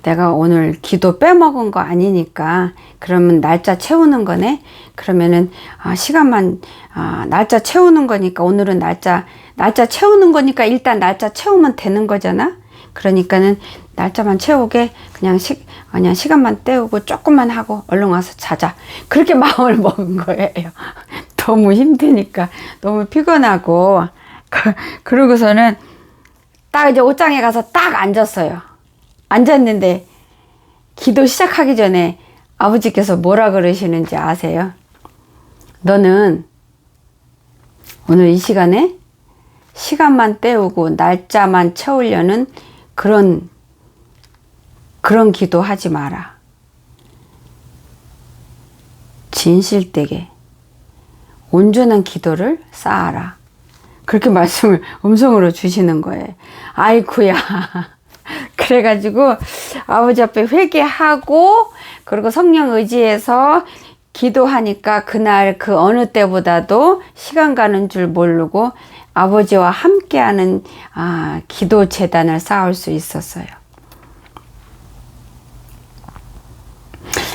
내가 오늘 기도 빼먹은 거 아니니까 그러면 날짜 채우는 거네. 그러면은 시간만 날짜 채우는 거니까 오늘은 날짜 채우는 거니까 일단 날짜 채우면 되는 거잖아. 그러니까는 날짜만 채우게 그냥 시간만 때우고 조금만 하고 얼른 와서 자자. 그렇게 마음을 먹은 거예요. 너무 힘드니까 너무 피곤하고 그러고서는 딱 이제 옷장에 가서 딱 앉았어요. 앉았는데 기도 시작하기 전에 아버지께서 뭐라 그러시는지 아세요? 너는 오늘 이 시간에 시간만 때우고 날짜만 채우려는 그런 기도하지 마라. 진실되게 온전한 기도를 쌓아라. 그렇게 말씀을 음성으로 주시는 거예요. 아이쿠야. 그래가지고 아버지 앞에 회개하고 그리고 성령 의지해서 기도하니까 그날 그 어느 때보다도 시간 가는 줄 모르고 아버지와 함께하는 기도 재단을 쌓을 수 있었어요.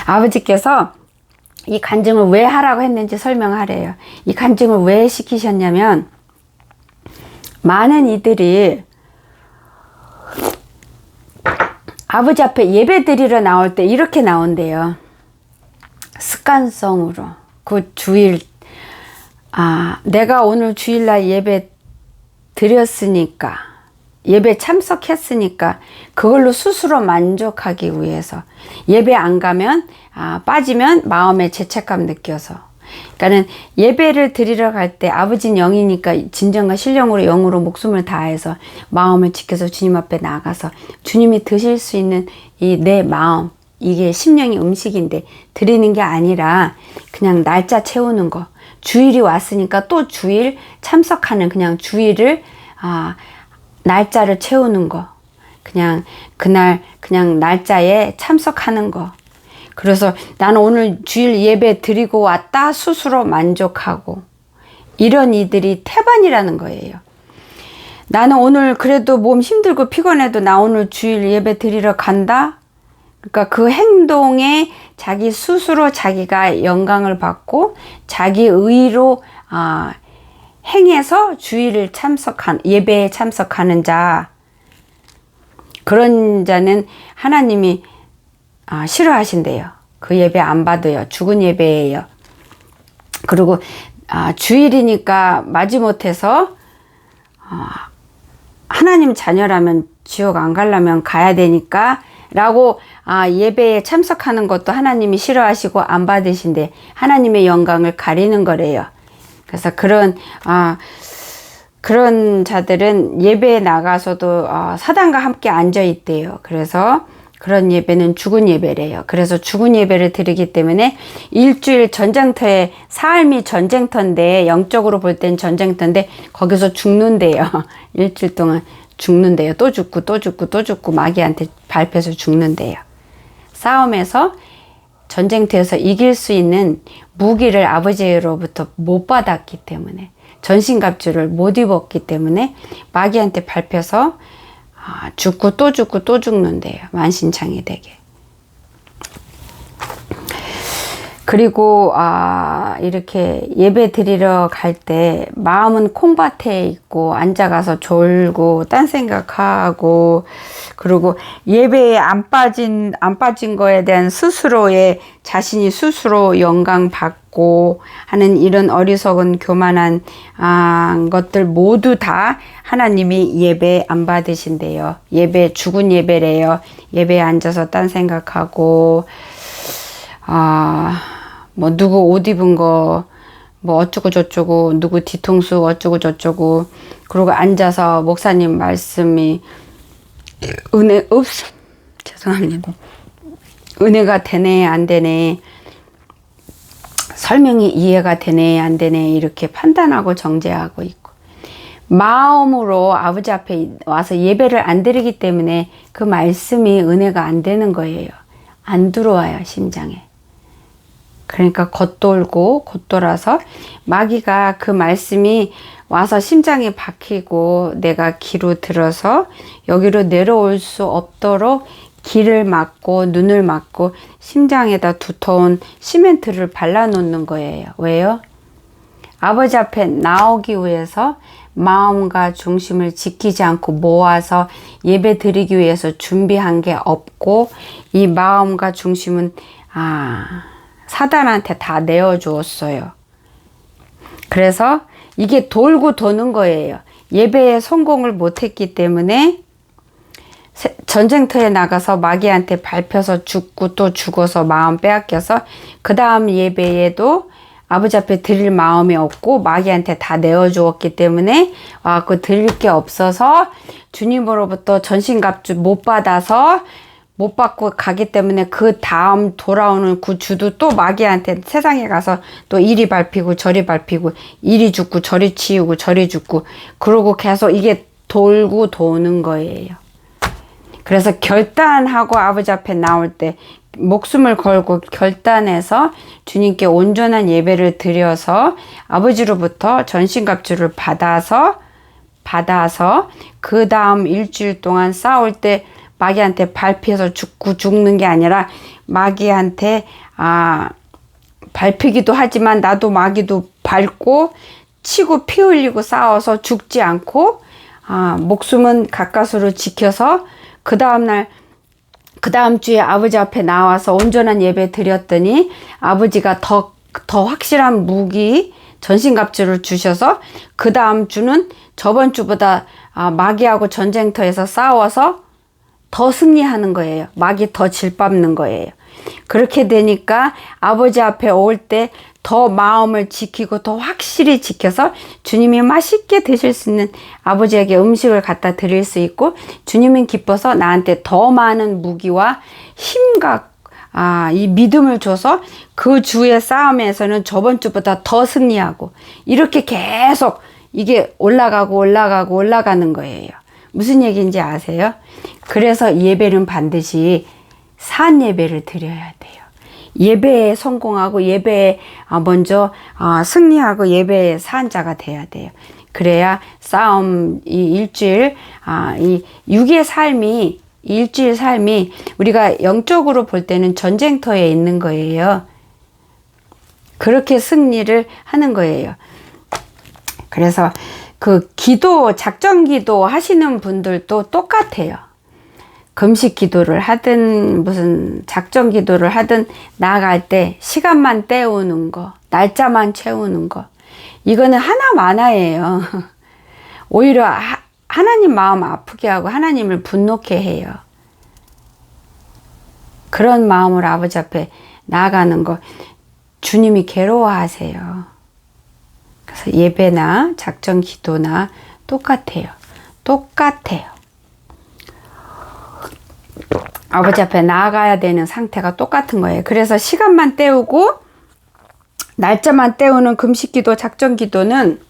아버지께서 이 간증을 왜 하라고 했는지 설명하래요. 이 간증을 왜 시키셨냐면 많은 이들이 아버지 앞에 예배 드리러 나올 때 이렇게 나온대요. 습관성으로 그 주일 내가 오늘 주일날 예배 드렸으니까 예배 참석했으니까 그걸로 스스로 만족하기 위해서 예배 안 가면 빠지면 마음에 죄책감 느껴서 그러니까는 예배를 드리러 갈 때 아버지는 영이니까 진정과 신령으로 영으로 목숨을 다해서 마음을 지켜서 주님 앞에 나가서 주님이 드실 수 있는 이 내 마음 이게 심령이 음식인데 드리는 게 아니라 그냥 날짜 채우는 거 주일이 왔으니까 또 주일 참석하는 그냥 주일을 날짜를 채우는 거 그냥 그날 그냥 날짜에 참석하는 거 그래서 나는 오늘 주일 예배 드리고 왔다 스스로 만족하고 이런 이들이 태반이라는 거예요. 나는 오늘 그래도 몸 힘들고 피곤해도 나 오늘 주일 예배 드리러 간다. 그러니까 그 행동에 자기 스스로 자기가 영광을 받고 자기 의로 행해서 주일을 예배에 참석하는 자. 그런 자는 하나님이 싫어하신대요. 그 예배 안 받아요. 죽은 예배예요. 그리고 주일이니까 마지못해서 하나님 자녀라면 지옥 안 가려면 가야 되니까 라고 예배에 참석하는 것도 하나님이 싫어하시고 안 받으신데 하나님의 영광을 가리는 거래요. 그래서 그런 자들은 예배에 나가서도 사단과 함께 앉아 있대요. 그래서 그런 예배는 죽은 예배래요. 그래서 죽은 예배를 드리기 때문에 일주일 전쟁터에, 삶이 전쟁터인데, 영적으로 볼 땐 전쟁터인데 거기서 죽는데요. 일주일 동안 죽는데요. 또 죽고 또 죽고 또 죽고 마귀한테 밟혀서 죽는데요. 싸움에서 전쟁터에서 이길 수 있는 무기를 아버지로부터 못 받았기 때문에, 전신갑주를 못 입었기 때문에 마귀한테 밟혀서 죽고 또 죽고 또 죽는데요. 만신창이 되게. 그리고 이렇게 예배 드리러 갈 때 마음은 콩밭에 있고 앉아가서 졸고 딴 생각하고, 그리고 예배에 안 빠진 거에 대한 스스로의 자신이 스스로 영광 받고 하는 이런 어리석은 교만한 것들 모두 다 하나님이 예배 안 받으신대요. 예배 죽은 예배래요. 예배에 앉아서 딴 생각하고 뭐 누구 옷 입은 거 뭐 어쩌고 저쩌고, 누구 뒤통수 어쩌고 저쩌고, 그러고 앉아서 목사님 말씀이 죄송합니다. 은혜가 되네 안 되네, 설명이 이해가 되네 안 되네, 이렇게 판단하고 정죄하고 있고, 마음으로 아버지 앞에 와서 예배를 안 드리기 때문에 그 말씀이 은혜가 안 되는 거예요. 안 들어와요, 심장에. 그러니까 겉돌아서 마귀가 그 말씀이 와서 심장에 박히고 내가 귀로 들어서 여기로 내려올 수 없도록 귀를 막고 눈을 막고 심장에다 두터운 시멘트를 발라놓는 거예요. 왜요? 아버지 앞에 나오기 위해서 마음과 중심을 지키지 않고 모아서 예배 드리기 위해서 준비한 게 없고, 이 마음과 중심은 사단한테 다 내어주었어요. 그래서 이게 돌고 도는 거예요. 예배에 성공을 못했기 때문에 전쟁터에 나가서 마귀한테 밟혀서 죽고 또 죽어서 마음 빼앗겨서 그 다음 예배에도 아버지 앞에 드릴 마음이 없고 마귀한테 다 내어주었기 때문에 그 드릴 게 없어서 주님으로부터 전신갑주 못 받고 가기 때문에 그 다음 돌아오는 그 주도 또 마귀한테 세상에 가서 또 이리 밟히고 저리 밟히고, 이리 죽고 저리 치우고 저리 죽고, 그러고 계속 이게 돌고 도는 거예요. 그래서 결단하고 아버지 앞에 나올 때 목숨을 걸고 결단해서 주님께 온전한 예배를 드려서 아버지로부터 전신갑주를 받아서 그 다음 일주일 동안 싸울 때 마귀한테 밟혀서 죽는 게 아니라, 마귀한테 밟히기도 하지만 나도 마귀도 밟고 치고 피 흘리고 싸워서 죽지 않고 목숨은 가까스로 지켜서 그 다음 주에 아버지 앞에 나와서 온전한 예배 드렸더니 아버지가 더 확실한 무기 전신갑주를 주셔서 그 다음 주는 저번 주보다 마귀하고 전쟁터에서 싸워서 더 승리하는 거예요. 마귀 더 질밟는 거예요. 그렇게 되니까 아버지 앞에 올 때 더 마음을 지키고 더 확실히 지켜서 주님이 맛있게 드실 수 있는 아버지에게 음식을 갖다 드릴 수 있고, 주님은 기뻐서 나한테 더 많은 무기와 힘과 이 믿음을 줘서 그 주의 싸움에서는 저번 주보다 더 승리하고, 이렇게 계속 이게 올라가는 거예요. 무슨 얘기인지 아세요? 그래서 예배는 반드시 산 예배를 드려야 돼요. 예배에 성공하고 예배에 먼저 승리하고 예배에 산 자가 돼야 돼요. 그래야 싸움, 이 일주일, 이 육의 삶이, 일주일 삶이 우리가 영적으로 볼 때는 전쟁터에 있는 거예요. 그렇게 승리를 하는 거예요. 그래서 그 기도, 작전 기도 하시는 분들도 똑같아요. 금식 기도를 하든 무슨 작정 기도를 하든 나아갈 때 시간만 때우는 거, 날짜만 채우는 거, 이거는 하나만화예요. 오히려 하나님 마음 아프게 하고 하나님을 분노케 해요. 그런 마음으로 아버지 앞에 나아가는 거 주님이 괴로워하세요. 그래서 예배나 작정 기도나 똑같아요. 똑같아요. 아버지 앞에 나아가야 되는 상태가 똑같은 거예요. 그래서 시간만 때우고 날짜만 때우는 금식기도, 작정기도는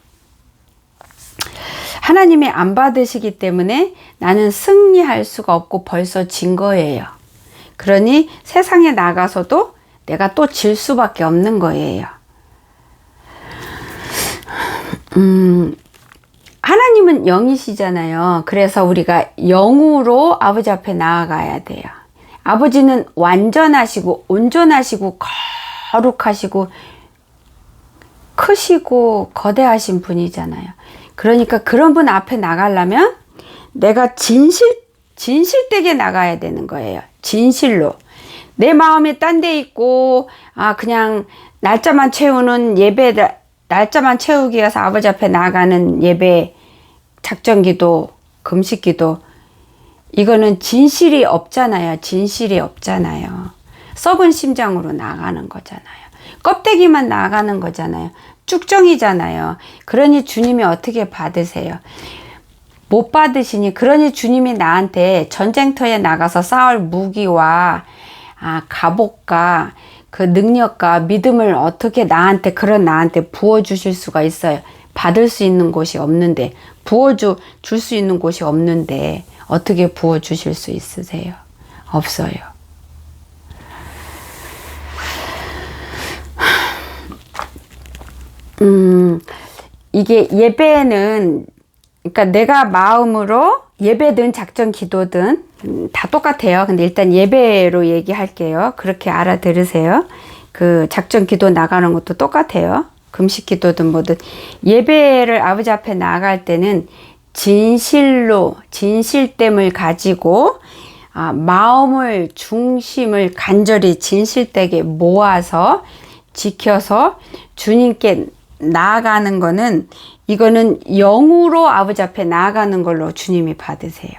하나님이 안 받으시기 때문에 나는 승리할 수가 없고 벌써 진 거예요. 그러니 세상에 나가서도 내가 또 질 수밖에 없는 거예요. 하나님은 영이시잖아요. 그래서 우리가 영으로 아버지 앞에 나아가야 돼요. 아버지는 완전하시고 온전하시고 거룩하시고 크시고 거대하신 분이잖아요. 그러니까 그런 분 앞에 나가려면 내가 진실되게 나가야 되는 거예요. 진실로. 내 마음이 딴 데 있고 그냥 날짜만 채우는 예배, 날짜만 채우기 위해서 아버지 앞에 나가는 예배, 작정기도, 금식기도, 이거는 진실이 없잖아요. 진실이 없잖아요. 썩은 심장으로 나가는 거잖아요. 껍데기만 나가는 거잖아요. 쭉정이잖아요. 그러니 주님이 어떻게 받으세요? 못 받으시니, 그러니 주님이 나한테 전쟁터에 나가서 싸울 무기와 갑옷과 그 능력과 믿음을 어떻게 그런 나한테 부어주실 수가 있어요. 받을 수 있는 곳이 없는데, 줄 수 있는 곳이 없는데 어떻게 부어주실 수 있으세요? 없어요. 이게 예배는, 그러니까 내가 마음으로 예배든 작정 기도든 다 똑같아요. 근데 일단 예배로 얘기할게요. 그렇게 알아들으세요. 그 작정 기도 나가는 것도 똑같아요. 금식 기도든 뭐든. 예배를 아버지 앞에 나갈 때는 진실됨을 가지고 마음을, 중심을 간절히 진실되게 모아서 지켜서 주님께 나아가는 거는, 이거는 영으로 아버지 앞에 나아가는 걸로 주님이 받으세요.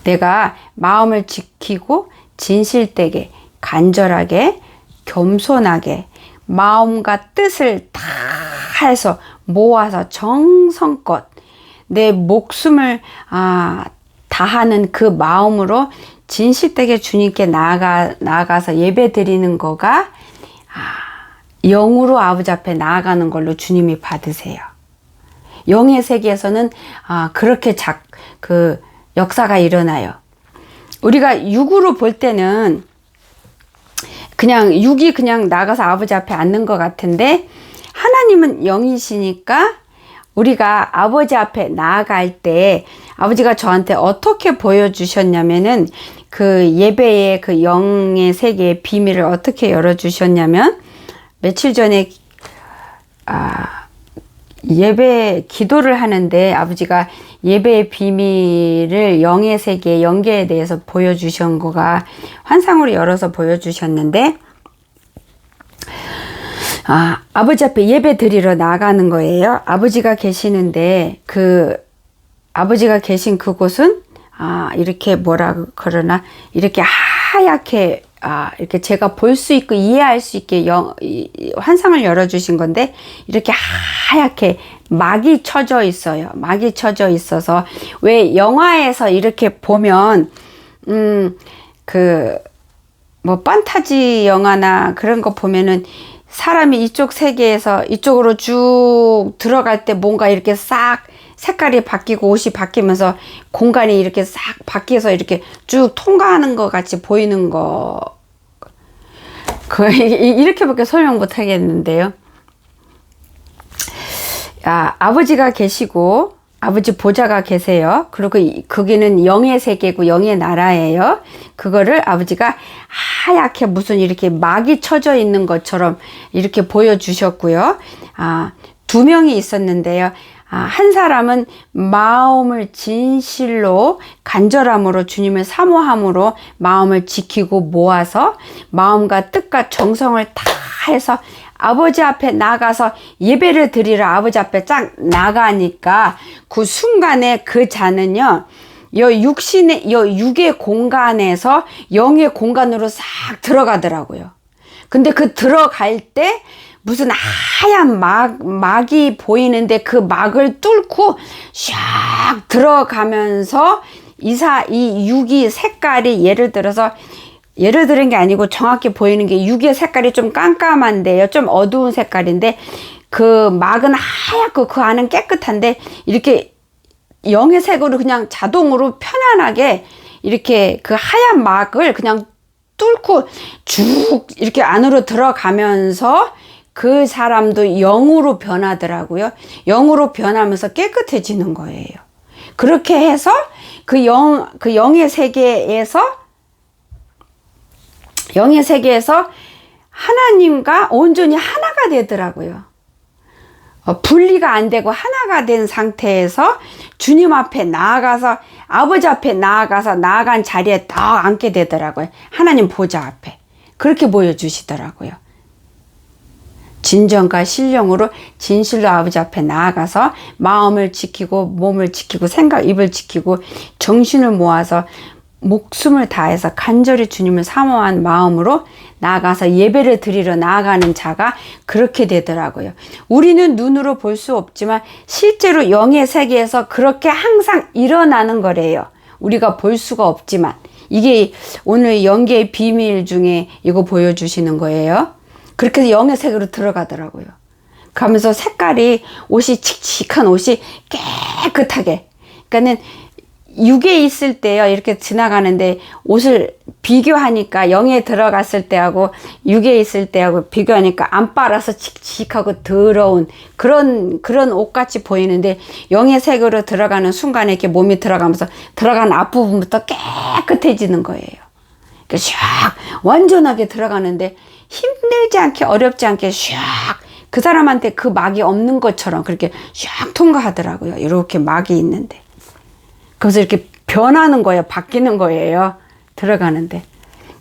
내가 마음을 지키고 진실되게, 간절하게, 겸손하게 마음과 뜻을 다 해서 모아서 정성껏 내 목숨을 다하는 그 마음으로 진실되게 주님께 나아가서 예배 드리는 거가 영으로 아버지 앞에 나아가는 걸로 주님이 받으세요. 영의 세계에서는 그렇게 그 역사가 일어나요. 우리가 육으로 볼 때는 육이 그냥 나가서 아버지 앞에 앉는 것 같은데, 하나님은 영이시니까 우리가 아버지 앞에 나아갈 때 아버지가 저한테 어떻게 보여주셨냐면은, 그 예배의 그 영의 세계의 비밀을 어떻게 열어주셨냐면, 며칠 전에 예배 기도를 하는데 아버지가 예배의 비밀을 영의 세계, 영계에 대해서 보여주신 거가 환상으로 열어서 보여주셨는데, 아버지 앞에 예배 드리러 나가는 거예요. 아버지가 계시는데, 아버지가 계신 그곳은 이렇게 그러나 이렇게 하얗게 이렇게 제가 볼 수 있고 이해할 수 있게 환상을 열어주신 건데, 이렇게 하얗게 막이 쳐져 있어요. 막이 쳐져 있어서, 왜 영화에서 이렇게 보면 판타지 영화나 그런 거 보면은 사람이 이쪽 세계에서 이쪽으로 쭉 들어갈 때 뭔가 이렇게 싹 색깔이 바뀌고 옷이 바뀌면서 공간이 이렇게 싹 바뀌어서 이렇게 쭉 통과하는 것 같이 보이는 거, 이렇게밖에 설명 못 하겠는데요. 아버지가 계시고 아버지 보좌가 계세요. 그리고 거기는 영의 세계고 영의 나라예요. 그거를 아버지가 하얗게 무슨 이렇게 막이 쳐져 있는 것처럼 이렇게 보여주셨고요. 두 명이 있었는데요. 한 사람은 마음을 진실로 간절함으로 주님을 사모함으로 마음을 지키고 모아서 마음과 뜻과 정성을 다 해서 아버지 앞에 나가서 예배를 드리러 아버지 앞에 쫙 나가니까 그 순간에 그 자는요, 육의 공간에서 영의 공간으로 싹 들어가더라고요. 근데 그 들어갈 때 무슨 하얀 막이 보이는데 그 막을 뚫고 샥 들어가면서 이 육이 색깔이 예를 들은 게 아니고 정확히 보이는 게 육의 색깔이 좀 깜깜한데요. 좀 어두운 색깔인데 그 막은 하얗고 그 안은 깨끗한데 이렇게 영의 색으로 그냥 자동으로 편안하게 이렇게 그 하얀 막을 그냥 뚫고 쭉 이렇게 안으로 들어가면서 그 사람도 영으로 변하더라고요. 영으로 변하면서 깨끗해지는 거예요. 그렇게 해서 그 영의 세계에서 하나님과 온전히 하나가 되더라고요. 분리가 안 되고 하나가 된 상태에서 주님 앞에 나아가서 아버지 앞에 나아간 자리에 딱 앉게 되더라고요. 하나님 보좌 앞에. 그렇게 보여주시더라고요. 진정과 신령으로 진실로 아버지 앞에 나아가서 마음을 지키고 몸을 지키고 생각, 입을 지키고 정신을 모아서 목숨을 다해서 간절히 주님을 사모한 마음으로 나아가서 예배를 드리러 나아가는 자가 그렇게 되더라고요. 우리는 눈으로 볼 수 없지만 실제로 영의 세계에서 그렇게 항상 일어나는 거래요. 우리가 볼 수가 없지만 이게 오늘 영계의 비밀 중에 이거 보여주시는 거예요. 그렇게 해서 영의 세계로 들어가더라고요. 가면서 색깔이 옷이 칙칙한 옷이 깨끗하게, 그러니까는 육에 있을 때요, 이렇게 지나가는데 옷을 비교하니까 영에 들어갔을 때하고 육에 있을 때하고 비교하니까 안 빨아서 칙칙하고 더러운 그런 옷같이 보이는데 영의 색으로 들어가는 순간에 이렇게 몸이 들어가면서 들어간 앞부분부터 깨끗해지는 거예요. 그러니까 샥 완전하게 들어가는데 힘들지 않게 어렵지 않게 샥 그 사람한테 그 막이 없는 것처럼 그렇게 샥 통과하더라고요. 이렇게 막이 있는데. 그래서 이렇게 변하는 거예요. 바뀌는 거예요. 들어가는데.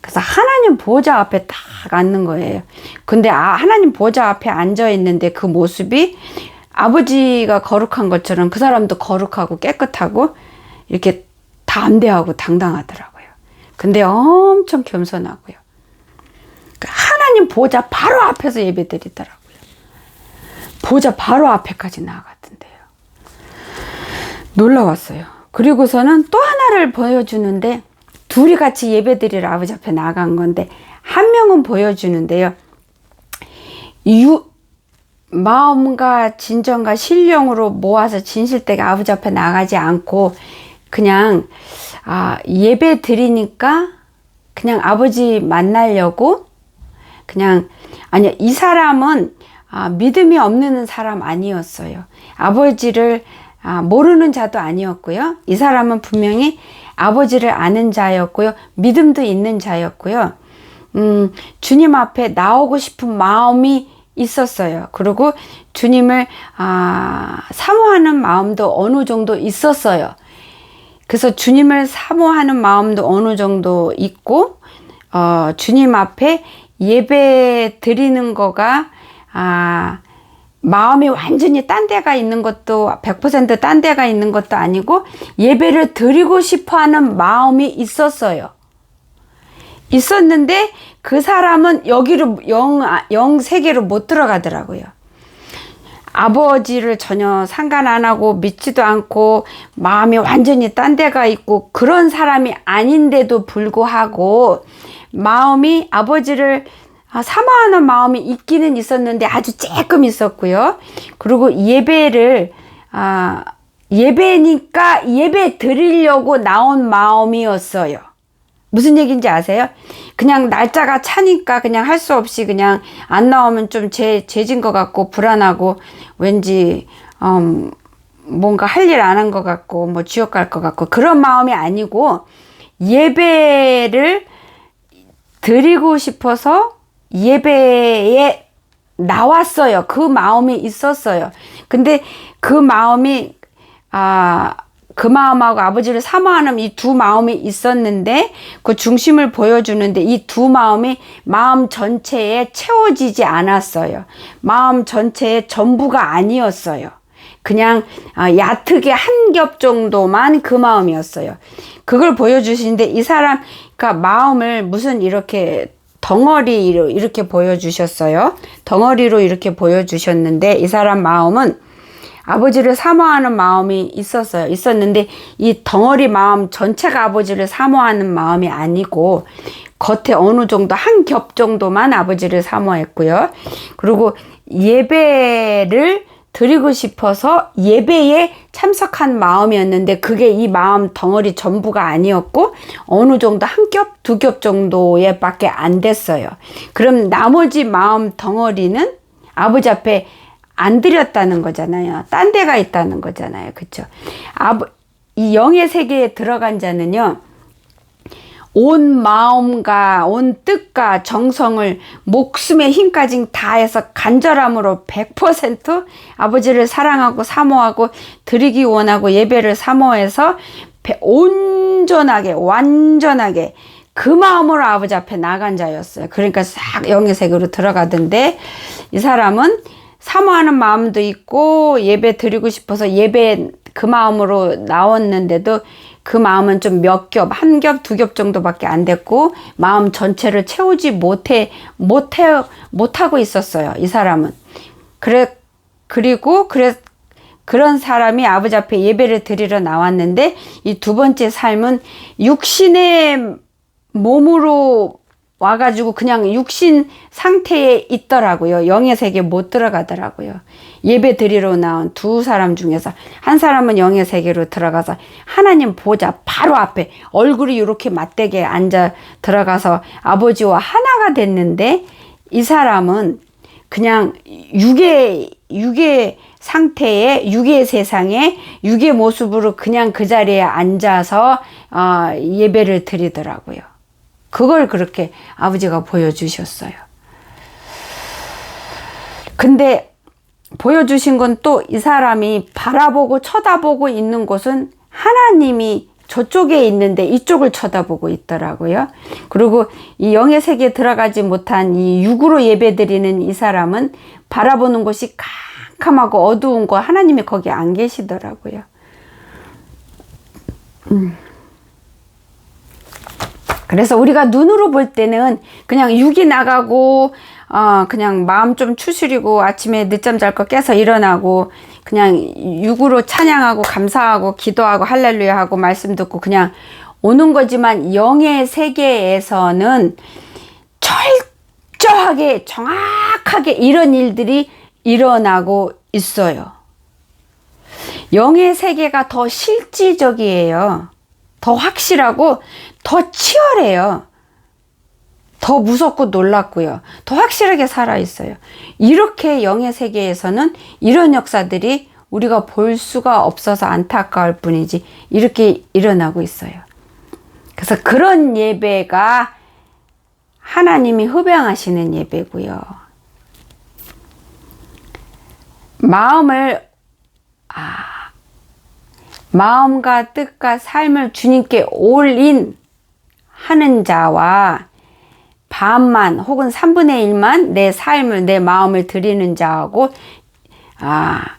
그래서 하나님 보좌 앞에 딱 앉는 거예요. 근데 하나님 보좌 앞에 앉아 있는데 그 모습이 아버지가 거룩한 것처럼 그 사람도 거룩하고 깨끗하고 이렇게 담대하고 당당하더라고요. 근데 엄청 겸손하고요. 하나님 보좌 바로 앞에서 예배 드리더라고요. 보좌 바로 앞에까지 나아갔던데요. 놀라웠어요. 그리고서는 또 하나를 보여주는데 둘이 같이 예배드리러 아버지 앞에 나간 건데 한 명은 보여주는데요. 마음과 진정과 신령으로 모아서 진실되게 아버지 앞에 나가지 않고 그냥 예배 드리니까 그냥 아버지 만나려고 그냥 아니요, 이 사람은 믿음이 없는 사람 아니었어요. 아버지를 모르는 자도 아니었고요. 이 사람은 분명히 아버지를 아는 자였고요. 믿음도 있는 자였고요. 주님 앞에 나오고 싶은 마음이 있었어요. 그리고 주님을 사모하는 마음도 어느 정도 있었어요. 그래서 주님을 사모하는 마음도 어느 정도 있고 주님 앞에 예배 드리는 거가 마음이 완전히 딴 데가 있는 것도 100% 딴 데가 있는 것도 아니고 예배를 드리고 싶어하는 마음이 있었어요. 있었는데 그 사람은 여기로 영 세계로 못 들어가더라고요. 아버지를 전혀 상관 안 하고 믿지도 않고 마음이 완전히 딴 데가 있고 그런 사람이 아닌데도 불구하고 마음이 아버지를 사모하는 마음이 있기는 있었는데 아주 조금 있었고요. 그리고 예배니까 예배 드리려고 나온 마음이었어요. 무슨 얘기인지 아세요? 그냥 날짜가 차니까 그냥 할 수 없이 그냥 안 나오면 좀 죄진 것 같고 불안하고 왠지 뭔가 할 일 안 한 것 같고 뭐 지옥 갈 것 같고 그런 마음이 아니고 예배를 드리고 싶어서 예배에 나왔어요. 그 마음이 있었어요. 근데 그 마음이 그 마음하고 아버지를 사모하는 이 두 마음이 있었는데 그 중심을 보여주는데 이 두 마음이 마음 전체에 채워지지 않았어요. 마음 전체의 전부가 아니었어요. 그냥 얕게 한 겹 정도만 그 마음이었어요. 그걸 보여주시는데 이 사람 그러니까 마음을 무슨 이렇게 덩어리로 이렇게 보여주셨어요. 덩어리로 이렇게 보여주셨는데 이 사람 마음은 아버지를 사모하는 마음이 있었어요. 있었는데 이 덩어리 마음 전체가 아버지를 사모하는 마음이 아니고 겉에 어느 정도 한 겹 정도만 아버지를 사모했고요. 그리고 예배를 드리고 싶어서 예배에 참석한 마음이었는데 그게 이 마음 덩어리 전부가 아니었고 어느 정도 한 겹, 두 겹 정도에 밖에 안 됐어요. 그럼 나머지 마음 덩어리는 아버지 앞에 안 드렸다는 거잖아요. 딴 데가 있다는 거잖아요. 그쵸? 이 영의 세계에 들어간 자는요, 온 마음과 온 뜻과 정성을 목숨의 힘까지 다해서 간절함으로 100% 아버지를 사랑하고 사모하고 드리기 원하고 예배를 사모해서 온전하게 완전하게 그 마음으로 아버지 앞에 나간 자였어요. 그러니까 싹 영의 세계로 들어가던데 이 사람은 사모하는 마음도 있고 예배 드리고 싶어서 예배 그 마음으로 나왔는데도 그 마음은 좀 몇 겹, 한 겹, 두 겹 정도밖에 안 됐고 마음 전체를 채우지 못하고 있었어요. 이 사람은. 그리고 그런 사람이 아버지 앞에 예배를 드리러 나왔는데 이 두 번째 삶은 육신의 몸으로 와가지고 그냥 육신 상태에 있더라고요. 영의 세계에 못 들어가더라고요. 예배 드리러 나온 두 사람 중에서 한 사람은 영의 세계로 들어가서 하나님 보자 바로 앞에 얼굴이 이렇게 맞대게 앉아 들어가서 아버지와 하나가 됐는데 이 사람은 그냥 육의 상태에 육의 세상에 육의 모습으로 그냥 그 자리에 앉아서 예배를 드리더라고요. 그걸 그렇게 아버지가 보여주셨어요. 근데 보여주신 건 또 이 사람이 바라보고 쳐다보고 있는 곳은 하나님이 저쪽에 있는데 이쪽을 쳐다보고 있더라고요. 그리고 이 영의 세계에 들어가지 못한 이 육으로 예배드리는 이 사람은 바라보는 곳이 캄캄하고 어두운 거 하나님이 거기 안 계시더라고요. 그래서 우리가 눈으로 볼 때는 그냥 육이 나가고 그냥 마음 좀 추스리고 아침에 늦잠 잘 거 깨서 일어나고 그냥 육으로 찬양하고 감사하고 기도하고 할렐루야 하고 말씀 듣고 그냥 오는 거지만 영의 세계에서는 철저하게 정확하게 이런 일들이 일어나고 있어요. 영의 세계가 더 실질적이에요. 더 확실하고 더 치열해요. 더 무섭고 놀랍고요. 더 확실하게 살아있어요. 이렇게 영의 세계에서는 이런 역사들이 우리가 볼 수가 없어서 안타까울 뿐이지 이렇게 일어나고 있어요. 그래서 그런 예배가 하나님이 흡양하시는 예배고요. 마음과 뜻과 삶을 주님께 올인 하는 자와 반만 혹은 3분의 1만 내 삶을 내 마음을 드리는 자하고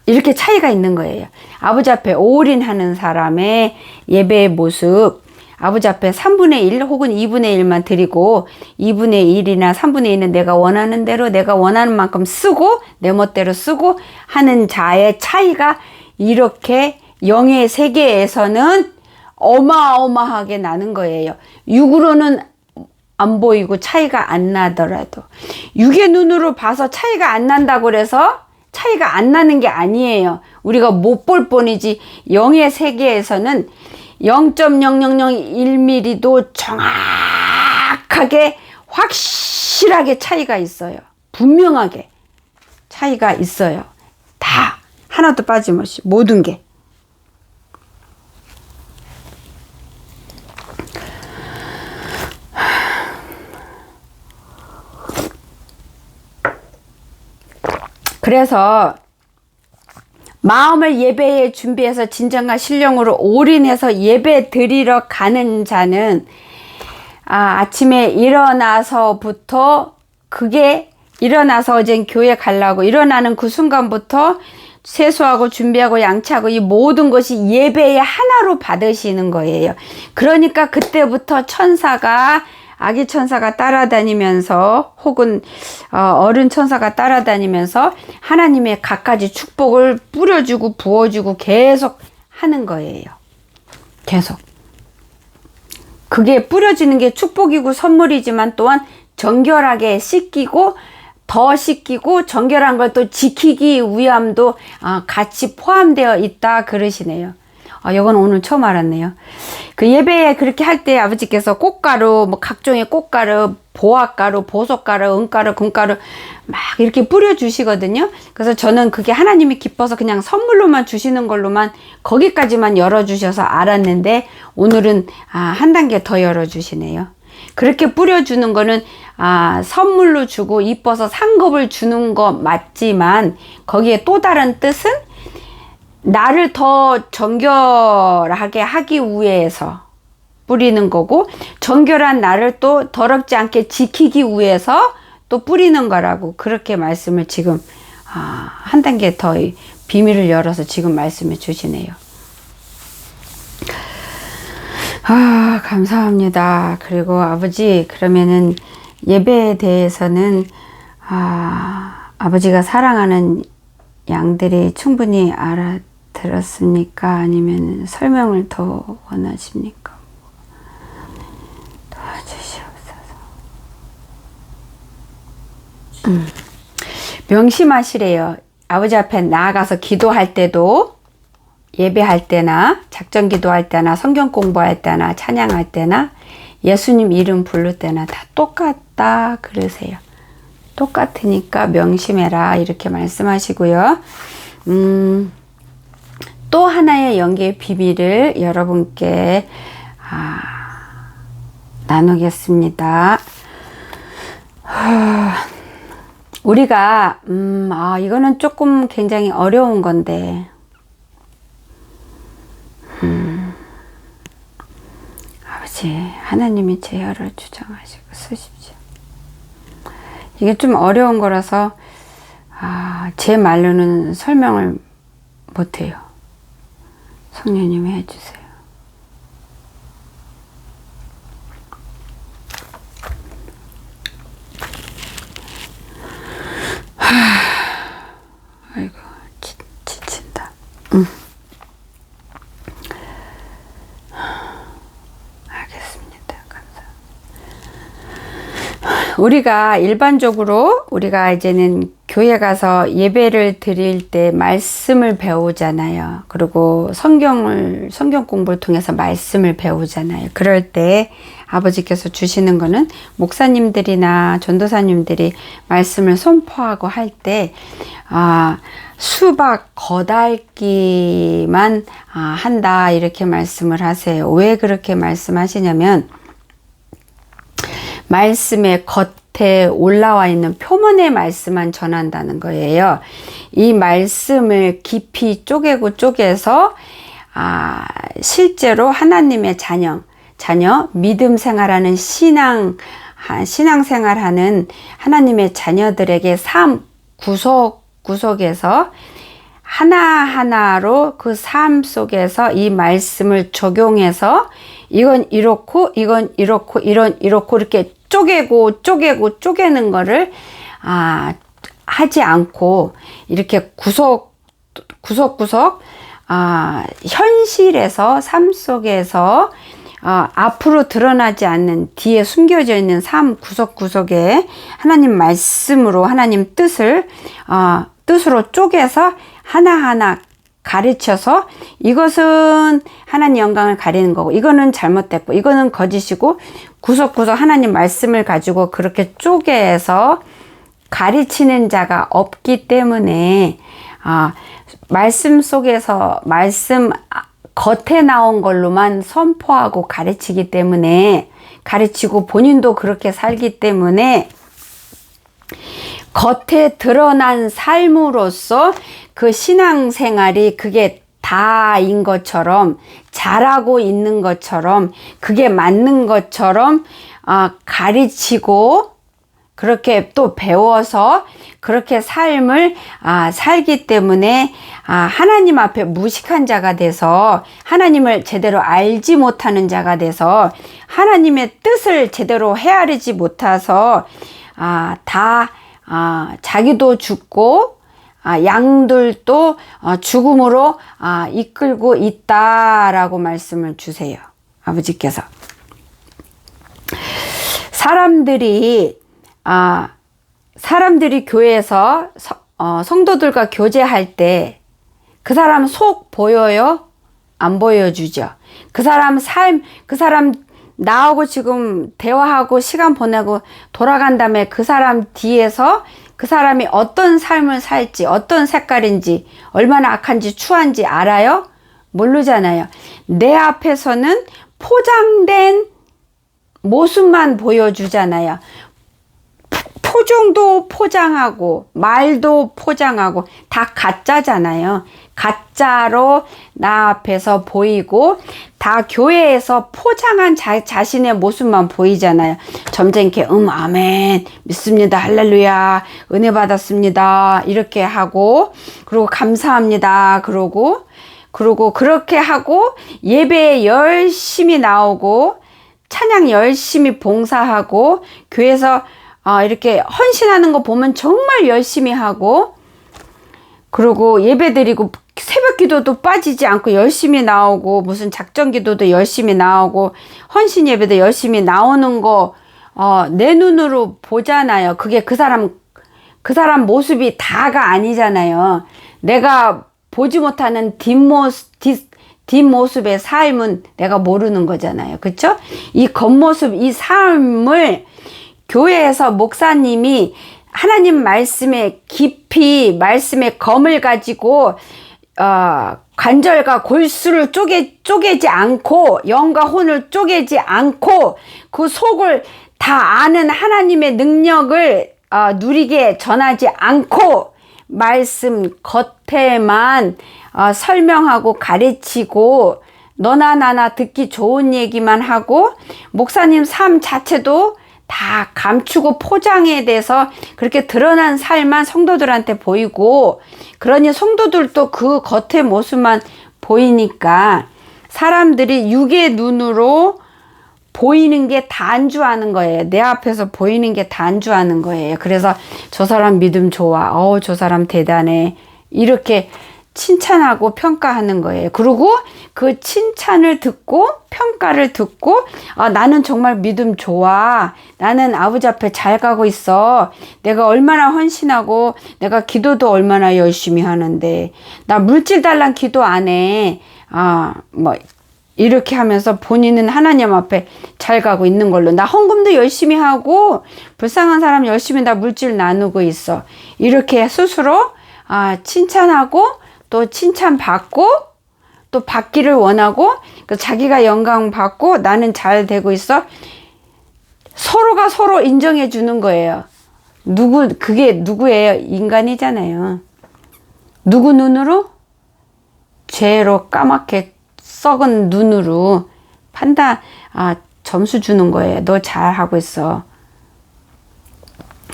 이렇게 차이가 있는 거예요. 아버지 앞에 올인하는 사람의 예배의 모습, 아버지 앞에 3분의 1 혹은 2분의 1만 드리고 2분의 1이나 3분의 1은 내가 원하는 대로 내가 원하는 만큼 쓰고 내 멋대로 쓰고 하는 자의 차이가 이렇게 영의 세계에서는 어마어마하게 나는 거예요. 육으로는 안 보이고 차이가 안 나더라도 육의 눈으로 봐서 차이가 안 난다고 그래서 차이가 안 나는 게 아니에요. 우리가 못 볼 뿐이지 영의 세계에서는 0.0001mm도 정확하게 확실하게 차이가 있어요. 분명하게 차이가 있어요. 다 하나도 빠짐없이 모든 게. 그래서 마음을 예배에 준비해서 진정과 신령으로 올인해서 예배 드리러 가는 자는 아침에 일어나서부터 그게 일어나서 이제 교회 가려고 일어나는 그 순간부터 세수하고 준비하고 양치하고 이 모든 것이 예배의 하나로 받으시는 거예요. 그러니까 그때부터 천사가 아기 천사가 따라다니면서 혹은 어른 천사가 따라다니면서 하나님의 갖가지 축복을 뿌려주고 부어주고 계속 하는 거예요. 계속. 그게 뿌려지는 게 축복이고 선물이지만 또한 정결하게 씻기고 더 씻기고 정결한 걸 또 지키기 위함도 같이 포함되어 있다 그러시네요. 이건 오늘 처음 알았네요. 그 예배에 그렇게 할 때 아버지께서 꽃가루, 뭐 각종의 꽃가루, 보화가루, 보석가루, 은가루, 금가루 막 이렇게 뿌려주시거든요. 그래서 저는 그게 하나님이 기뻐서 그냥 선물로만 주시는 걸로만 거기까지만 열어주셔서 알았는데 오늘은 한 단계 더 열어주시네요. 그렇게 뿌려주는 거는 선물로 주고 이뻐서 상급을 주는 거 맞지만 거기에 또 다른 뜻은 나를 더 정결하게 하기 위해서 뿌리는 거고 정결한 나를 또 더럽지 않게 지키기 위해서 또 뿌리는 거라고 그렇게 말씀을 지금 한 단계 더 비밀을 열어서 지금 말씀해 주시네요. 감사합니다. 그리고 아버지 그러면은 예배에 대해서는 아버지가 사랑하는 양들이 충분히 알아들었습니까? 아니면 설명을 더 원하십니까? 도와주시옵소서. 명심하시래요. 아버지 앞에 나아가서 기도할 때도 예배할 때나 작전 기도할 때나 성경 공부할 때나 찬양할 때나 예수님 이름 부를 때나 다 똑같다 그러세요. 똑같으니까 명심해라 이렇게 말씀하시고요. 또 하나의 연계의 비밀을 여러분께 나누겠습니다. 우리가 이거는 조금 굉장히 어려운 건데 아버지 하나님이 제어를 주장하시고 쓰십시오. 이게 좀 어려운 거라서 제 말로는 설명을 못해요. 성령님이 해주세요. 아이고 지친다. 알겠습니다. 감사합니다. 우리가 일반적으로 우리가 이제는 교회 가서 예배를 드릴 때 말씀을 배우잖아요. 그리고 성경 공부를 통해서 말씀을 배우잖아요. 그럴 때 아버지께서 주시는 거는 목사님들이나 전도사님들이 말씀을 선포하고 할 때 수박 겉핥기만 한다 이렇게 말씀을 하세요. 왜 그렇게 말씀하시냐면 말씀의 겉에 올라와 있는 표면의 말씀만 전한다는 거예요. 이 말씀을 깊이 쪼개서 실제로 하나님의 자녀 믿음 생활하는 신앙생활하는 하나님의 자녀들에게 삶 구석에서 하나하나로 그 삶 속에서 이 말씀을 적용해서 이건 이렇고 이건 이렇고 이렇고 이렇게 쪼개는 거를 하지 않고 이렇게 구석구석 현실에서 삶 속에서 앞으로 드러나지 않는 뒤에 숨겨져 있는 삶 구석구석에 하나님 말씀으로 하나님 뜻으로 쪼개서 하나하나 가르쳐서 이것은 하나님 영광을 가리는 거고 이거는 잘못됐고 이거는 거짓이고 구석구석 하나님 말씀을 가지고 그렇게 쪼개서 가르치는 자가 없기 때문에 말씀 속에서 말씀 겉에 나온 걸로만 선포하고 가르치기 때문에 가르치고 본인도 그렇게 살기 때문에 겉에 드러난 삶으로서 그 신앙생활이 그게 다인 것처럼, 잘하고 있는 것처럼, 그게 맞는 것처럼 가르치고 그렇게 또 배워서 그렇게 삶을 살기 때문에 하나님 앞에 무식한 자가 돼서, 하나님을 제대로 알지 못하는 자가 돼서, 하나님의 뜻을 제대로 헤아리지 못해서 자기도 죽고 양들도 죽음으로 이끌고 있다라고 말씀을 주세요. 아버지께서. 사람들이 교회에서 성도들과 교제할 때 그 사람 속 보여요? 안 보여주죠. 그 사람 삶, 그 사람 나하고 지금 대화하고 시간 보내고 돌아간 다음에 그 사람 뒤에서 그 사람이 어떤 삶을 살지, 어떤 색깔인지, 얼마나 악한지 추한지 알아요? 모르잖아요. 내 앞에서는 포장된 모습만 보여주잖아요. 표정도 포장하고 말도 포장하고 다 가짜잖아요. 가짜로 나 앞에서 보이고 다 교회에서 포장한 자신의 모습만 보이잖아요. 점잖게 아멘 믿습니다 할렐루야 은혜 받았습니다 이렇게 하고, 그리고 감사합니다 그러고 그렇게 하고, 예배에 열심히 나오고 찬양 열심히 봉사하고 교회에서 이렇게 헌신하는 거 보면 정말 열심히 하고, 그리고 예배 드리고 새벽 기도도 빠지지 않고 열심히 나오고, 무슨 작전 기도도 열심히 나오고, 헌신 예배도 열심히 나오는 거 내 눈으로 보잖아요. 그게 그 사람 모습이 다가 아니잖아요. 내가 보지 못하는 뒷모습의 삶은 내가 모르는 거잖아요. 그쵸? 이 겉모습, 이 삶을 교회에서 목사님이 하나님 말씀에 깊이, 말씀의 검을 가지고 관절과 골수를 쪼개지 않고, 영과 혼을 쪼개지 않고 그 속을 다 아는 하나님의 능력을 누리게 전하지 않고 말씀 겉에만 설명하고 가르치고 너나 나나 듣기 좋은 얘기만 하고, 목사님 삶 자체도 다 감추고 포장에 대해서 그렇게 드러난 삶만 성도들한테 보이고, 그러니 성도들도 그 겉의 모습만 보이니까 사람들이 육의 눈으로 보이는 게 다 안주하는 거예요. 내 앞에서 보이는 게 다 안주하는 거예요. 그래서 저 사람 믿음 좋아, 저 사람 대단해, 이렇게 칭찬하고 평가하는 거예요. 그리고 그 칭찬을 듣고 평가를 듣고 나는 정말 믿음 좋아, 나는 아버지 앞에 잘 가고 있어, 내가 얼마나 헌신하고 내가 기도도 얼마나 열심히 하는데 나 물질 달란 기도 안 해, 이렇게 하면서 본인은 하나님 앞에 잘 가고 있는 걸로, 나 헌금도 열심히 하고 불쌍한 사람 열심히 나 물질 나누고 있어, 이렇게 스스로 칭찬하고 또 칭찬받고 또 받기를 원하고, 자기가 영광 받고 나는 잘 되고 있어, 서로가 서로 인정해 주는 거예요. 그게 누구예요? 인간이잖아요. 누구 눈으로? 죄로 까맣게 썩은 눈으로 점수 주는 거예요. 너 잘하고 있어,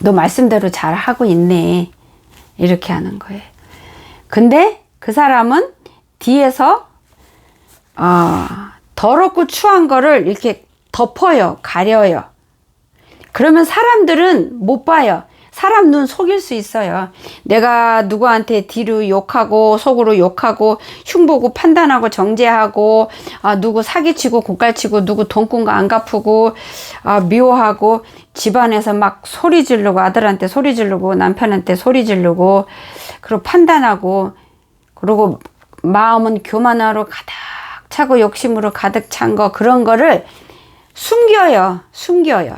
너 말씀대로 잘하고 있네, 이렇게 하는 거예요. 근데 그 사람은 뒤에서 더럽고 추한 거를 이렇게 덮어요, 가려요. 그러면 사람들은 못 봐요. 사람 눈 속일 수 있어요. 내가 누구한테 뒤로 욕하고 속으로 욕하고 흉보고 판단하고 정죄하고 누구 사기치고 고깔치고 누구 돈꾼 거 안 갚고 미워하고 집안에서 막 소리 지르고, 아들한테 소리 지르고 남편한테 소리 지르고, 그리고 판단하고, 그리고 마음은 교만하러 가득 차고 욕심으로 가득 찬 거, 그런 거를 숨겨요.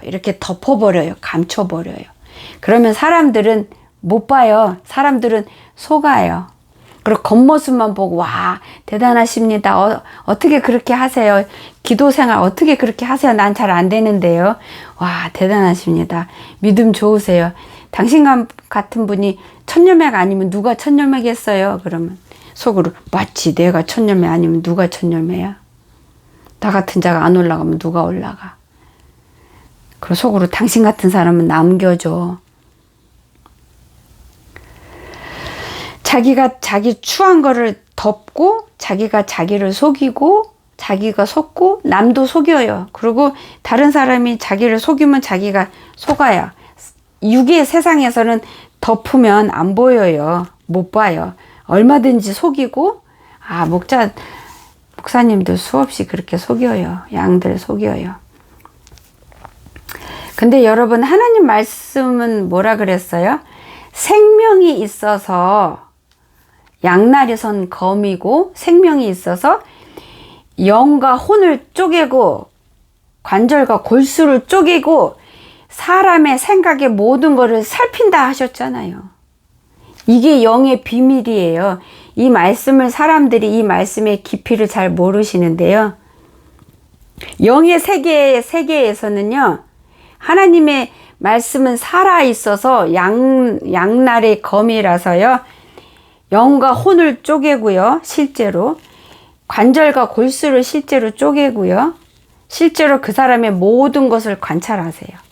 이렇게 덮어버려요. 감춰버려요. 그러면 사람들은 못 봐요. 사람들은 속아요. 그리고 겉모습만 보고 와 대단하십니다. 어떻게 그렇게 하세요? 기도 생활 어떻게 그렇게 하세요? 난 잘 안 되는데요. 와 대단하십니다. 믿음 좋으세요. 당신 같은 분이 천녀매가 아니면 누가 천녀매겠어요? 그러면 속으로 마치 내가 천녀매 아니면 누가 천녀매야? 나 같은 자가 안 올라가면 누가 올라가? 그리고 속으로 당신 같은 사람은 남겨줘. 자기가 자기 추한 거를 덮고 자기가 자기를 속이고 자기가 속고 남도 속여요. 그리고 다른 사람이 자기를 속이면 자기가 속아요. 육의 세상에서는 덮으면 안 보여요. 못 봐요. 얼마든지 속이고 목사님도 수없이 그렇게 속여요. 양들 속여요. 근데 여러분 하나님 말씀은 뭐라 그랬어요? 생명이 있어서 양날이 선 검이고 생명이 있어서 영과 혼을 쪼개고 관절과 골수를 쪼개고 사람의 생각의 모든 것을 살핀다 하셨잖아요. 이게 영의 비밀이에요. 이 말씀을 사람들이 이 말씀의 깊이를 잘 모르시는데요. 영의 세계에서는요. 하나님의 말씀은 살아있어서 양날의 검이라서요. 영과 혼을 쪼개고요. 실제로. 관절과 골수를 실제로 쪼개고요. 실제로 그 사람의 모든 것을 관찰하세요.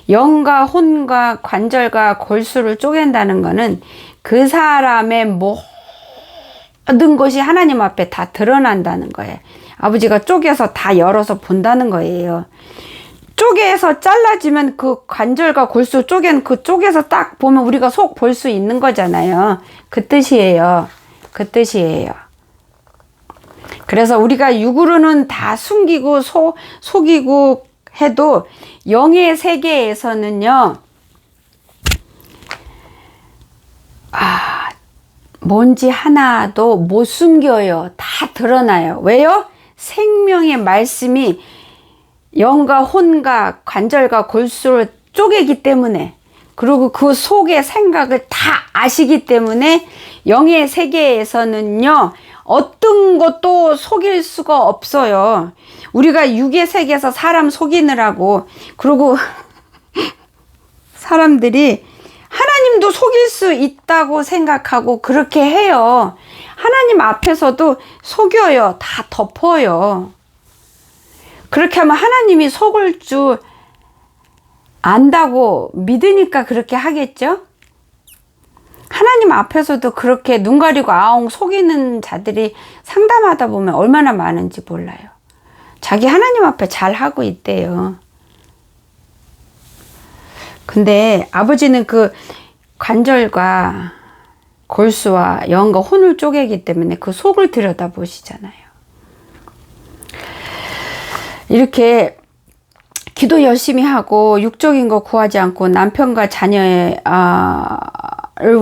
영과 혼과 관절과 골수를 쪼갠다는 것은 그 사람의 모든 것이 하나님 앞에 다 드러난다는 거예요. 아버지가 쪼개서 다 열어서 본다는 거예요. 쪼개서 잘라지면 그 관절과 골수 쪼갠 그 쪼개서 딱 보면 우리가 속 볼 수 있는 거잖아요. 그 뜻이에요. 그 뜻이에요. 그래서 우리가 육으로는 다 숨기고 속이고 해도 영의 세계에서는요. 뭔지 하나도 못 숨겨요. 다 드러나요. 왜요? 생명의 말씀이 영과 혼과 관절과 골수를 쪼개기 때문에 그리고 그 속의 생각을 다 아시기 때문에 영의 세계에서는요. 어떤 것도 속일 수가 없어요. 우리가 육의 세계에서 사람 속이느라고 그리고 사람들이 하나님도 속일 수 있다고 생각하고 그렇게 해요. 하나님 앞에서도 속여요. 다 덮어요. 그렇게 하면 하나님이 속을 줄 안다고 믿으니까 그렇게 하겠죠? 하나님 앞에서도 그렇게 눈 가리고 아웅 속이는 자들이 상담하다 보면 얼마나 많은지 몰라요. 자기 하나님 앞에 잘하고 있대요. 근데 아버지는 그 관절과 골수와 영과 혼을 쪼개기 때문에 그 속을 들여다보시잖아요. 이렇게 기도 열심히 하고 육적인 거 구하지 않고 남편과 자녀를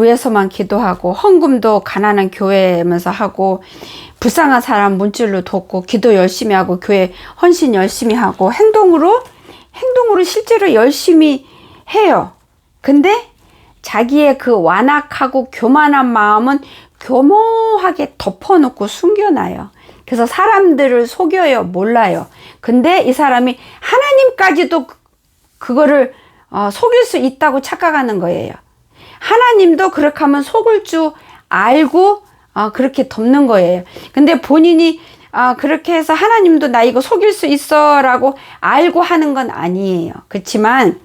위해서만 기도하고 헌금도 가난한 교회면서 하고 불쌍한 사람 문질러 돕고 기도 열심히 하고 교회 헌신 열심히 하고 행동으로 실제로 열심히 해요. 근데 자기의 그 완악하고 교만한 마음은 교모하게 덮어놓고 숨겨놔요. 그래서 사람들을 속여요. 몰라요. 근데 이 사람이 하나님까지도 그거를 속일 수 있다고 착각하는 거예요. 하나님도 그렇게 하면 속을 줄 알고 그렇게 덮는 거예요. 근데 본인이 그렇게 해서 하나님도 나 이거 속일 수 있어 라고 알고 하는 건 아니에요. 그렇지만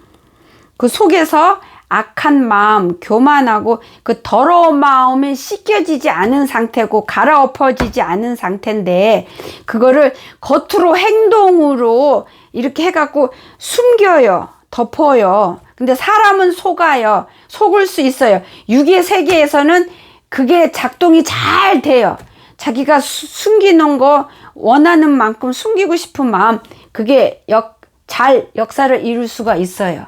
그 속에서 악한 마음, 교만하고 그 더러운 마음이 씻겨지지 않은 상태고 갈아엎어지지 않은 상태인데 그거를 겉으로 행동으로 이렇게 해갖고 숨겨요. 덮어요. 근데 사람은 속아요. 속을 수 있어요. 육의 세계에서는 그게 작동이 잘 돼요. 자기가 숨기는 거 원하는 만큼 숨기고 싶은 마음 그게 잘 역사를 이룰 수가 있어요.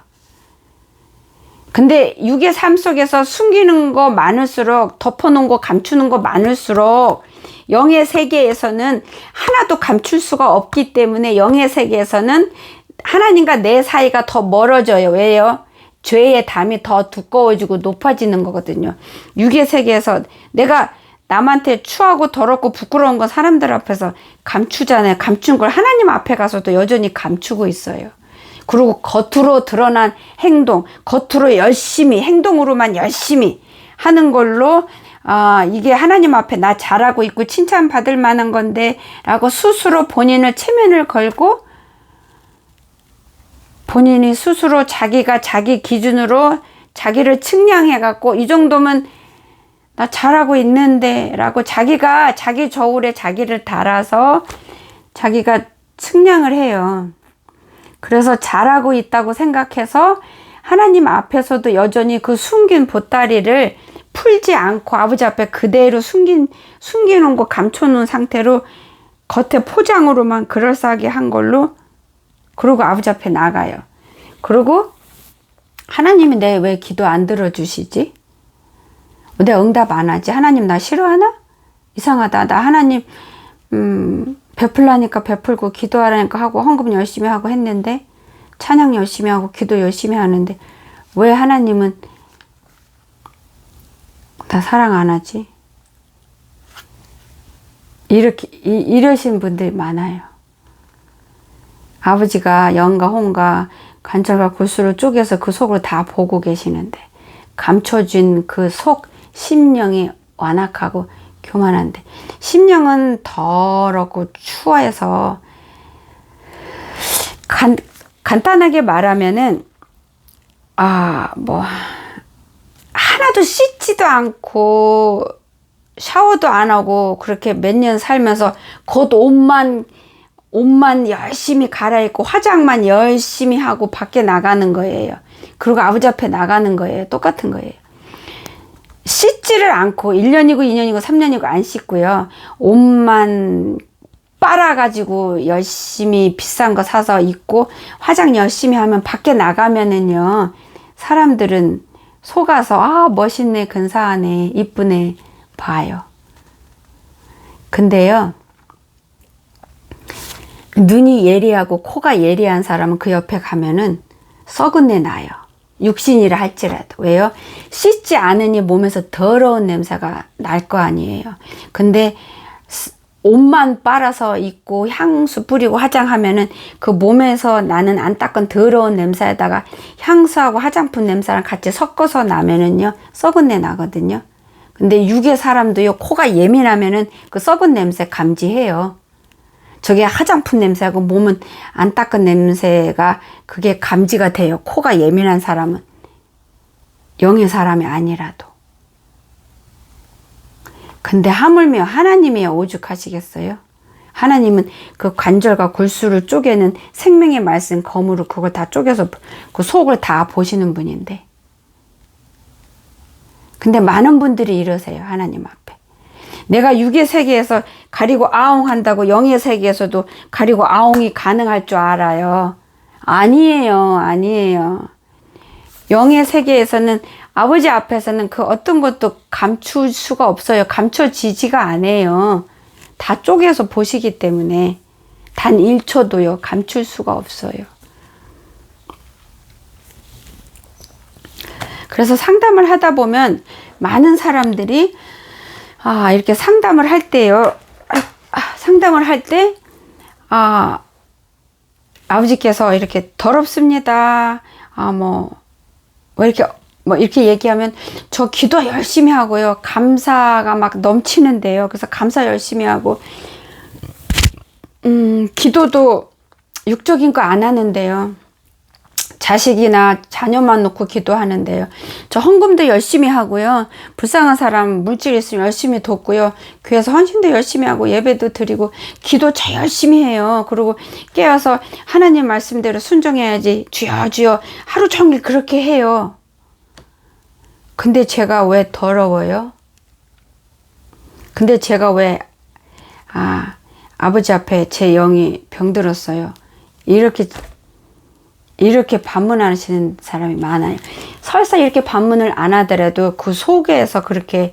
근데 육의 삶 속에서 숨기는 거 많을수록 덮어놓은 거 감추는 거 많을수록 영의 세계에서는 하나도 감출 수가 없기 때문에 영의 세계에서는 하나님과 내 사이가 더 멀어져요. 왜요? 죄의 담이 더 두꺼워지고 높아지는 거거든요. 육의 세계에서 내가 남한테 추하고 더럽고 부끄러운 건 사람들 앞에서 감추잖아요. 감춘 걸 하나님 앞에 가서도 여전히 감추고 있어요. 그리고 겉으로 드러난 행동, 겉으로 열심히, 행동으로만 열심히 하는 걸로 이게 하나님 앞에 나 잘하고 있고 칭찬받을 만한 건데 라고 스스로 본인을 체면을 걸고 본인이 스스로 자기가 자기 기준으로 자기를 측량해 갖고 이 정도면 나 잘하고 있는데 라고 자기가 자기 저울에 자기를 달아서 자기가 측량을 해요. 그래서 잘하고 있다고 생각해서 하나님 앞에서도 여전히 그 숨긴 보따리를 풀지 않고 아버지 앞에 그대로 숨기는 거 감춰놓은 상태로 겉에 포장으로만 그럴싸하게 한 걸로 그러고 아버지 앞에 나가요. 그리고 하나님이 내 왜 기도 안 들어주시지? 내 응답 안 하지? 하나님 나 싫어하나? 이상하다. 나 하나님 베풀라니까 베풀고 기도하라니까 하고 헌금 열심히 하고 했는데 찬양 열심히 하고 기도 열심히 하는데 왜 하나님은 나 사랑 안 하지? 이러신 분들이 많아요. 아버지가 영과 혼과 관절과 골수를 쪼개서 그 속을 다 보고 계시는데 감춰진 그 속 심령이 완악하고 교만한데 심령은 더럽고 추해서 간단하게 말하면은 하나도 씻지도 않고 샤워도 안 하고 그렇게 몇 년 살면서 겉 옷만 열심히 갈아입고 화장만 열심히 하고 밖에 나가는 거예요. 그리고 아버지 앞에 나가는 거예요. 똑같은 거예요. 씻지를 않고 1년이고 2년이고 3년이고 안 씻고요. 옷만 빨아가지고 열심히 비싼 거 사서 입고 화장 열심히 하면 밖에 나가면은요. 사람들은 속아서 멋있네, 근사하네, 이쁘네 봐요. 근데요. 눈이 예리하고 코가 예리한 사람은 그 옆에 가면은 썩은 내 나요. 육신이라 할지라도. 왜요? 씻지 않으니 몸에서 더러운 냄새가 날 거 아니에요. 근데 옷만 빨아서 입고 향수 뿌리고 화장하면은 그 몸에서 나는 안 닦은 더러운 냄새에다가 향수하고 화장품 냄새랑 같이 섞어서 나면은요 썩은 내 나거든요. 근데 육의 사람도요 코가 예민하면은 그 썩은 냄새 감지해요. 저게 화장품 냄새하고 몸은 안 닦은 냄새가 그게 감지가 돼요. 코가 예민한 사람은. 영의 사람이 아니라도. 근데 하물며 하나님이 오죽하시겠어요? 하나님은 그 관절과 골수를 쪼개는 생명의 말씀 검으로 그걸 다 쪼개서 그 속을 다 보시는 분인데. 근데 많은 분들이 이러세요. 하나님 앞에. 내가 육의 세계에서 가리고 아웅한다고 영의 세계에서도 가리고 아웅이 가능할 줄 알아요. 아니에요. 영의 세계에서는 아버지 앞에서는 그 어떤 것도 감출 수가 없어요. 감춰지지가 않아요. 다 쪼개서 보시기 때문에 단 1초도요. 감출 수가 없어요. 그래서 상담을 하다 보면 많은 사람들이 이렇게 상담을 할 때요. 상담을 할 때 아버지께서 이렇게 더럽습니다. 이렇게 얘기하면 저 기도 열심히 하고요. 감사가 막 넘치는데요. 그래서 감사 열심히 하고 기도도 육적인 거 안 하는데요. 자식이나 자녀만 놓고 기도하는데요. 저 헌금도 열심히 하고요. 불쌍한 사람 물질 있으면 열심히 돕고요. 교회에서 헌신도 열심히 하고 예배도 드리고 기도 저 열심히 해요. 그리고 깨어서 하나님 말씀대로 순종해야지. 주여 주여 하루 종일 그렇게 해요. 근데 제가 왜 더러워요? 근데 제가 왜 아버지 앞에 제 영이 병들었어요. 이렇게 반문하시는 사람이 많아요. 설사 이렇게 반문을 안 하더라도 그 속에서 그렇게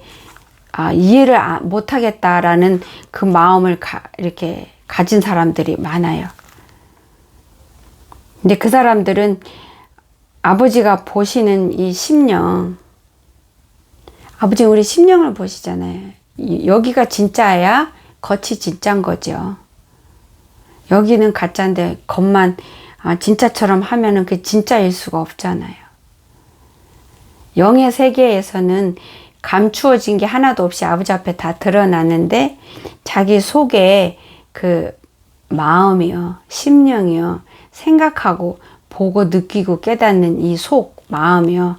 이해를 못하겠다라는 그 마음을 이렇게 가진 사람들이 많아요. 근데 그 사람들은 아버지가 보시는 이 심령, 아버지 우리 심령을 보시잖아요. 여기가 진짜야 겉이 진짠 거죠. 여기는 가짜인데 겉만 진짜처럼 하면은 그게 진짜일 수가 없잖아요. 영의 세계에서는 감추어진 게 하나도 없이 아버지 앞에 다 드러나는데 자기 속에 그 마음이요, 심령이요, 생각하고 보고 느끼고 깨닫는 이 속 마음이요,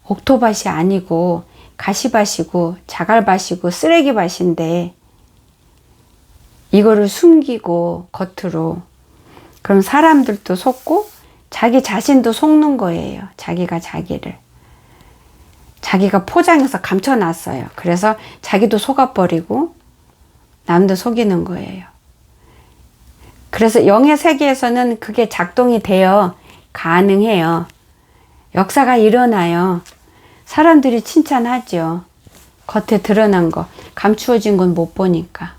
옥토밭이 아니고 가시밭이고 자갈밭이고 쓰레기밭인데 이거를 숨기고 겉으로, 그럼 사람들도 속고 자기 자신도 속는 거예요. 자기가 자기를. 자기가 포장해서 감춰놨어요. 그래서 자기도 속아버리고 남도 속이는 거예요. 그래서 영의 세계에서는 그게 작동이 되어 가능해요. 역사가 일어나요. 사람들이 칭찬하죠. 겉에 드러난 거. 감추어진 건 못 보니까.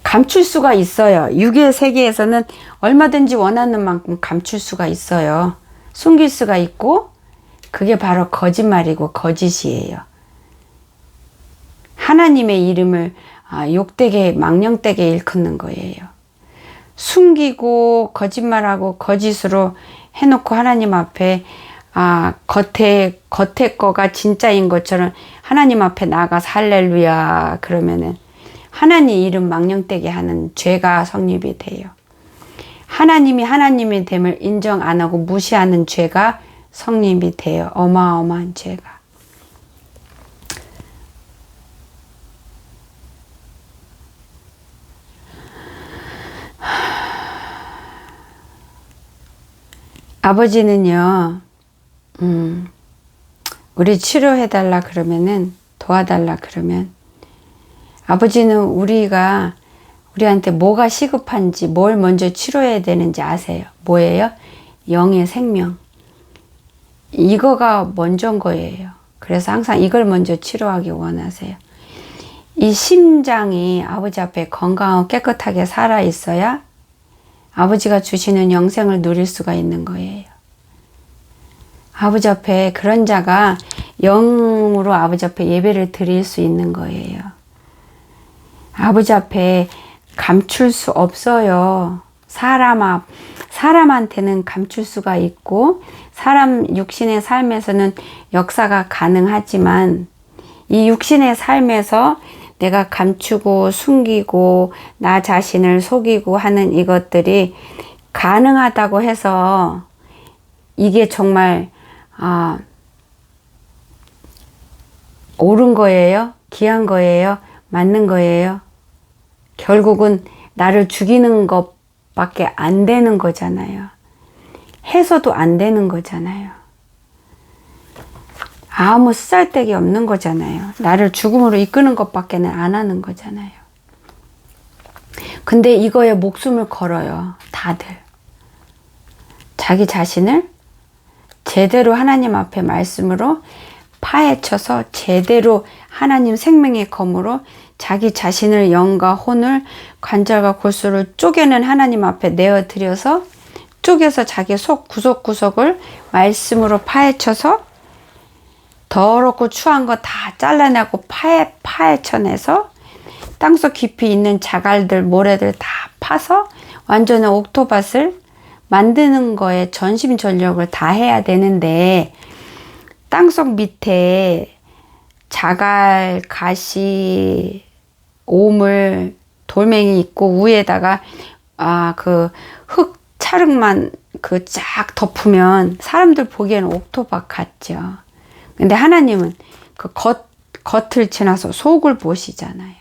감출 수가 있어요. 육의 세계에서는 얼마든지 원하는 만큼 감출 수가 있어요. 숨길 수가 있고, 그게 바로 거짓말이고 거짓이에요. 하나님의 이름을 욕되게 망령되게 일컫는 거예요. 숨기고 거짓말하고 거짓으로 해놓고 하나님 앞에 겉에 거가 진짜인 것처럼 하나님 앞에 나가서 할렐루야 그러면은 하나님 이름 망령되게 하는 죄가 성립이 돼요. 하나님이 하나님의 됨을 인정 안 하고 무시하는 죄가 성립이 돼요. 어마어마한 죄가. 아버지는요, 우리 치료해달라 그러면은, 도와달라 그러면, 아버지는 우리한테 뭐가 시급한지, 뭘 먼저 치료해야 되는지 아세요. 뭐예요? 영의 생명. 이거가 먼저인 거예요. 그래서 항상 이걸 먼저 치료하기 원하세요. 이 심장이 아버지 앞에 건강하고 깨끗하게 살아 있어야 아버지가 주시는 영생을 누릴 수가 있는 거예요. 아버지 앞에 그런 자가 영으로 아버지 앞에 예배를 드릴 수 있는 거예요. 아버지 앞에 감출 수 없어요. 사람한테는 감출 수가 있고 사람 육신의 삶에서는 역사가 가능하지만 이 육신의 삶에서 내가 감추고 숨기고 나 자신을 속이고 하는 이것들이 가능하다고 해서 이게 정말 옳은 거예요? 귀한 거예요? 맞는 거예요? 결국은 나를 죽이는 것밖에 안 되는 거잖아요. 해서도 안 되는 거잖아요. 아무 쓰잘데기 없는 거잖아요. 나를 죽음으로 이끄는 것밖에는 안 하는 거잖아요. 근데 이거에 목숨을 걸어요. 다들. 자기 자신을 제대로 하나님 앞에 말씀으로 파헤쳐서 제대로 하나님 생명의 검으로 자기 자신을 영과 혼을 관절과 골수를 쪼개는 하나님 앞에 내어드려서 쪼개서 자기 속 구석구석을 말씀으로 파헤쳐서 더럽고 추한 거 다 잘라내고 파헤쳐내서 땅속 깊이 있는 자갈들 모래들 다 파서 완전한 옥토밭을 만드는 거에 전심전력을 다 해야 되는데 땅속 밑에 자갈, 가시, 오물, 돌멩이 있고 위에다가 그 흙 차륵만 그 쫙 덮으면 사람들 보기에는 옥토밭 같죠. 근데 하나님은 그 겉을 지나서 속을 보시잖아요.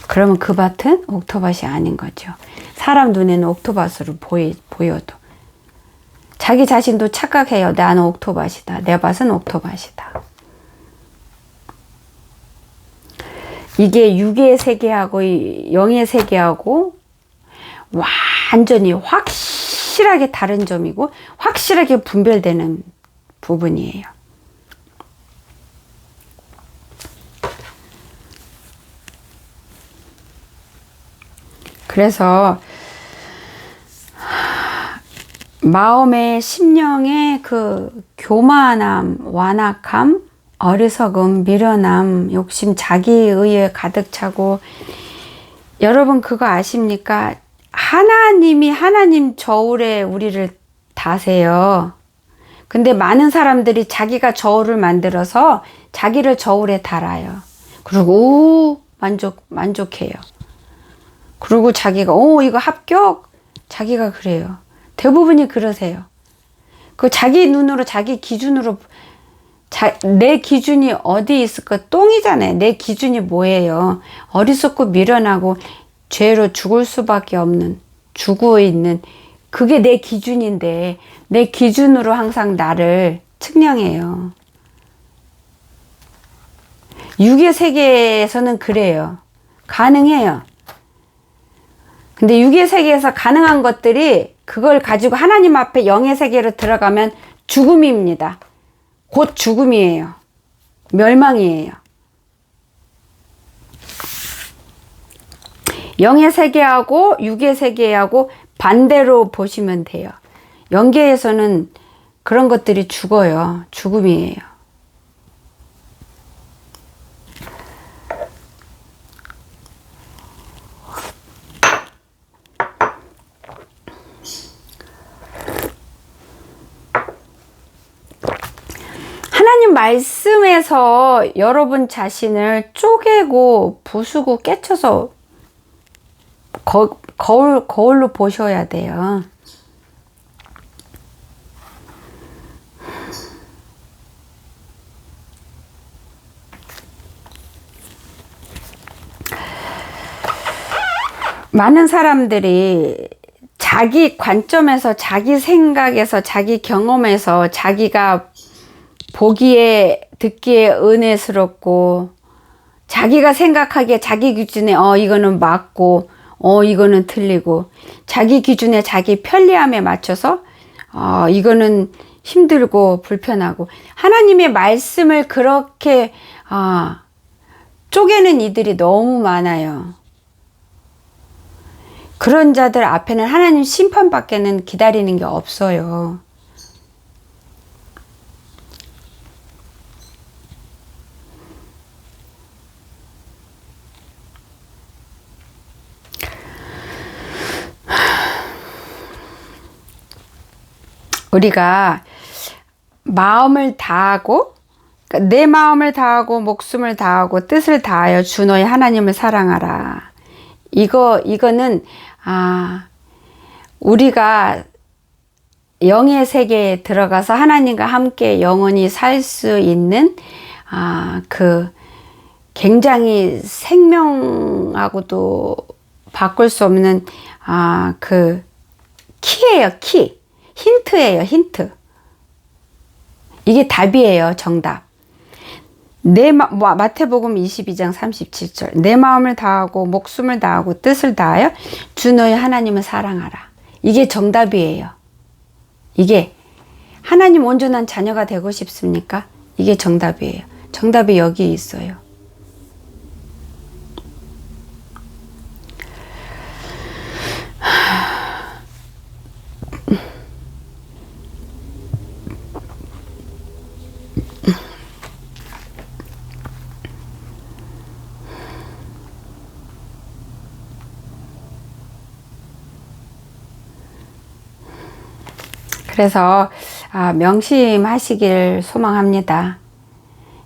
그러면 그 밭은 옥토밭이 아닌 거죠. 사람 눈에는 옥토밭으로 보여도 자기 자신도 착각해요. 나는 옥토밭이다. 내 밭은 옥토밭이다. 이게 육의 세계하고 영의 세계하고 완전히 확실하게 다른 점이고 확실하게 분별되는 부분이에요. 그래서 마음의 심령의 그 교만함, 완악함, 어리석음, 미련함, 욕심, 자기의에 가득 차고, 여러분 그거 아십니까? 하나님이 하나님 저울에 우리를 다세요. 근데 많은 사람들이 자기가 저울을 만들어서 자기를 저울에 달아요. 그리고 만족해요. 그리고 자기가 이거 합격? 자기가 그래요. 대부분이 그러세요. 그 자기 눈으로 자기 기준으로 내 기준이 어디 있을까? 똥이잖아요. 내 기준이 뭐예요? 어리석고 미련하고 죄로 죽을 수밖에 없는, 죽어 있는, 그게 내 기준인데 내 기준으로 항상 나를 측량해요. 육의 세계에서는 그래요. 가능해요. 근데 육의 세계에서 가능한 것들이 그걸 가지고 하나님 앞에 영의 세계로 들어가면 죽음입니다. 곧 죽음이에요. 멸망이에요. 영의 세계하고 육의 세계하고 반대로 보시면 돼요. 영계에서는 그런 것들이 죽어요. 죽음이에요. 하나님 말씀에서 여러분 자신을 쪼개고 부수고 깨쳐서 거울로 보셔야 돼요. 많은 사람들이 자기 관점에서, 자기 생각에서, 자기 경험에서 자기가 보기에 듣기에 은혜스럽고 자기가 생각하기에 자기 기준에 이거는 맞고 이거는 틀리고 자기 기준에 자기 편리함에 맞춰서 이거는 힘들고 불편하고 하나님의 말씀을 그렇게 쪼개는 이들이 너무 많아요. 그런 자들 앞에는 하나님 심판밖에는 기다리는 게 없어요. 우리가 마음을 다하고, 그러니까 내 마음을 다하고 목숨을 다하고 뜻을 다하여 주 너의 하나님을 사랑하라. 이거는 우리가 영의 세계에 들어가서 하나님과 함께 영원히 살 수 있는 그 굉장히 생명하고도 바꿀 수 없는 그 키예요. 키. 힌트예요. 힌트. 이게 답이에요. 정답. 마태복음 22장 37절. 내 마음을 다하고 목숨을 다하고 뜻을 다하여 주 너의 하나님을 사랑하라. 이게 정답이에요. 이게 하나님 온전한 자녀가 되고 싶습니까? 이게 정답이에요. 정답이 여기 있어요. 그래서 명심하시길 소망합니다.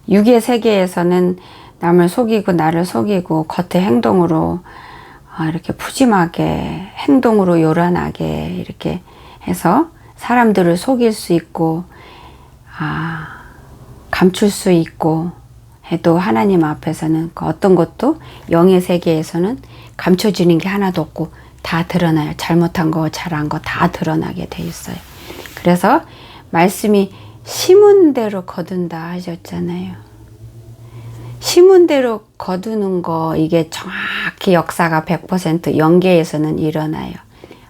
육의 세계에서는 남을 속이고 나를 속이고 겉의 행동으로 이렇게 푸짐하게 행동으로 요란하게 이렇게 해서 사람들을 속일 수 있고 감출 수 있고 해도 하나님 앞에서는 그 어떤 것도 영의 세계에서는 감춰지는 게 하나도 없고 다 드러나요. 잘못한 거 잘한 거 다 드러나게 돼 있어요. 그래서 말씀이 심은 대로 거둔다 하셨잖아요. 심은 대로 거두는 거 이게 정확히 역사가 100% 영계에서는 일어나요.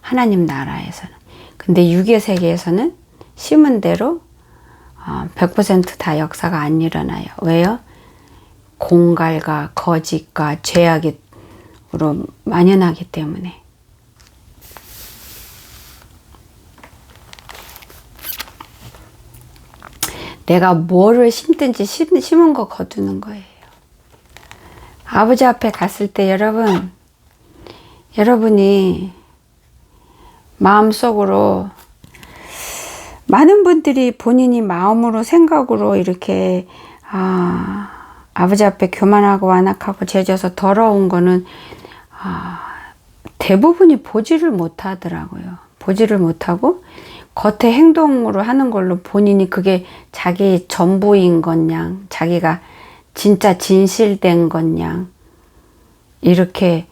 하나님 나라에서는. 근데 육의 세계에서는 심은 대로 100% 역사가 안 일어나요. 왜요? 공갈과 거짓과 죄악으로 만연하기 때문에. 내가 뭐를 심든지 심은 거 거두는 거예요. 아버지 앞에 갔을 때 여러분이 마음속으로 많은 분들이 본인이 마음으로 생각으로 이렇게 아버지 앞에 교만하고 완악하고 죄져서 더러운 거는 대부분이 보지를 못하더라고요. 보지를 못하고 겉에 행동으로 하는 걸로 본인이 그게 자기 전부인 것냥, 자기가 진짜 진실된 것냥 이렇게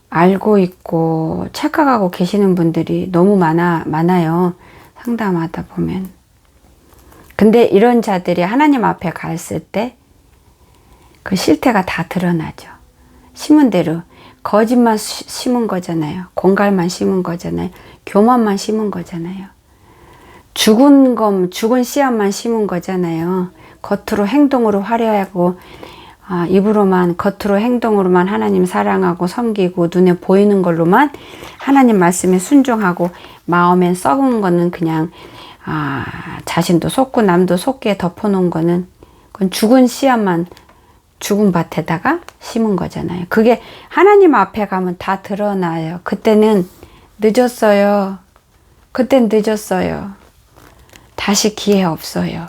알고 있고 착각하고 계시는 분들이 너무 많아요. 상담하다 보면. 근데 이런 자들이 하나님 앞에 갔을 때 그 실태가 다 드러나죠. 심은 대로 거짓말 심은 거잖아요. 공갈만 심은 거잖아요. 교만만 심은 거잖아요. 죽은 씨앗만 심은 거잖아요. 겉으로 행동으로 화려하고 입으로만 겉으로 행동으로만 하나님 사랑하고 섬기고 눈에 보이는 걸로만 하나님 말씀에 순종하고 마음엔 썩은 거는 그냥 자신도 속고 남도 속게 덮어놓은 거는 그건 죽은 씨앗만 죽은 밭에다가 심은 거잖아요. 그게 하나님 앞에 가면 다 드러나요. 그때는 늦었어요. 그땐 늦었어요. 다시 기회 없어요.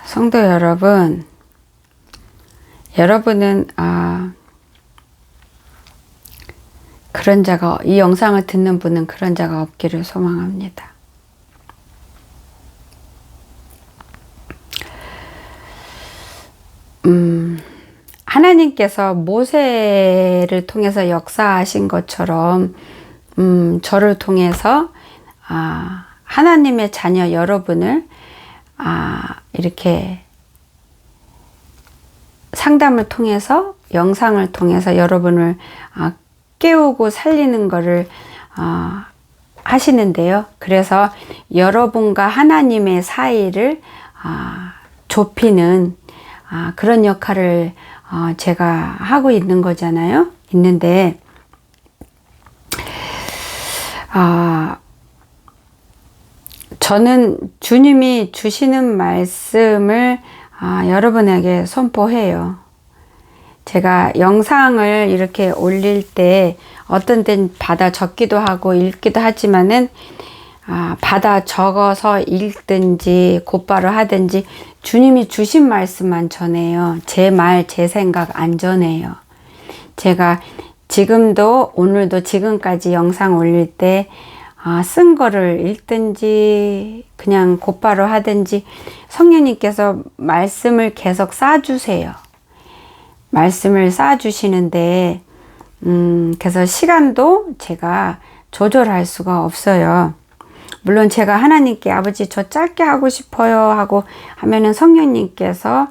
성도 여러분, 여러분은 그런 자가, 이 영상을 듣는 분은 그런 자가 없기를 소망합니다. 하나님께서 모세를 통해서 역사하신 것처럼 저를 통해서 하나님의 자녀 여러분을 이렇게 상담을 통해서 영상을 통해서 여러분을 깨우고 살리는 거를 하시는데요. 그래서 여러분과 하나님의 사이를 좁히는 그런 역할을 제가 하고 있는 거잖아요. 있는데 저는 주님이 주시는 말씀을 여러분에게 선포해요. 제가 영상을 이렇게 올릴 때 어떤 때는 받아 적기도 하고 읽기도 하지만은 받아 적어서 읽든지 곧바로 하든지 주님이 주신 말씀만 전해요. 제 말, 제 생각 안 전해요. 제가 지금도 오늘도 지금까지 영상 올릴 때 쓴 거를 읽든지 그냥 곧바로 하든지 성령님께서 말씀을 계속 쌓아주세요. 말씀을 쌓아주시는데 그래서 시간도 제가 조절할 수가 없어요. 물론 제가 하나님께 아버지 저 짧게 하고 싶어요 하고 하면은 성령님께서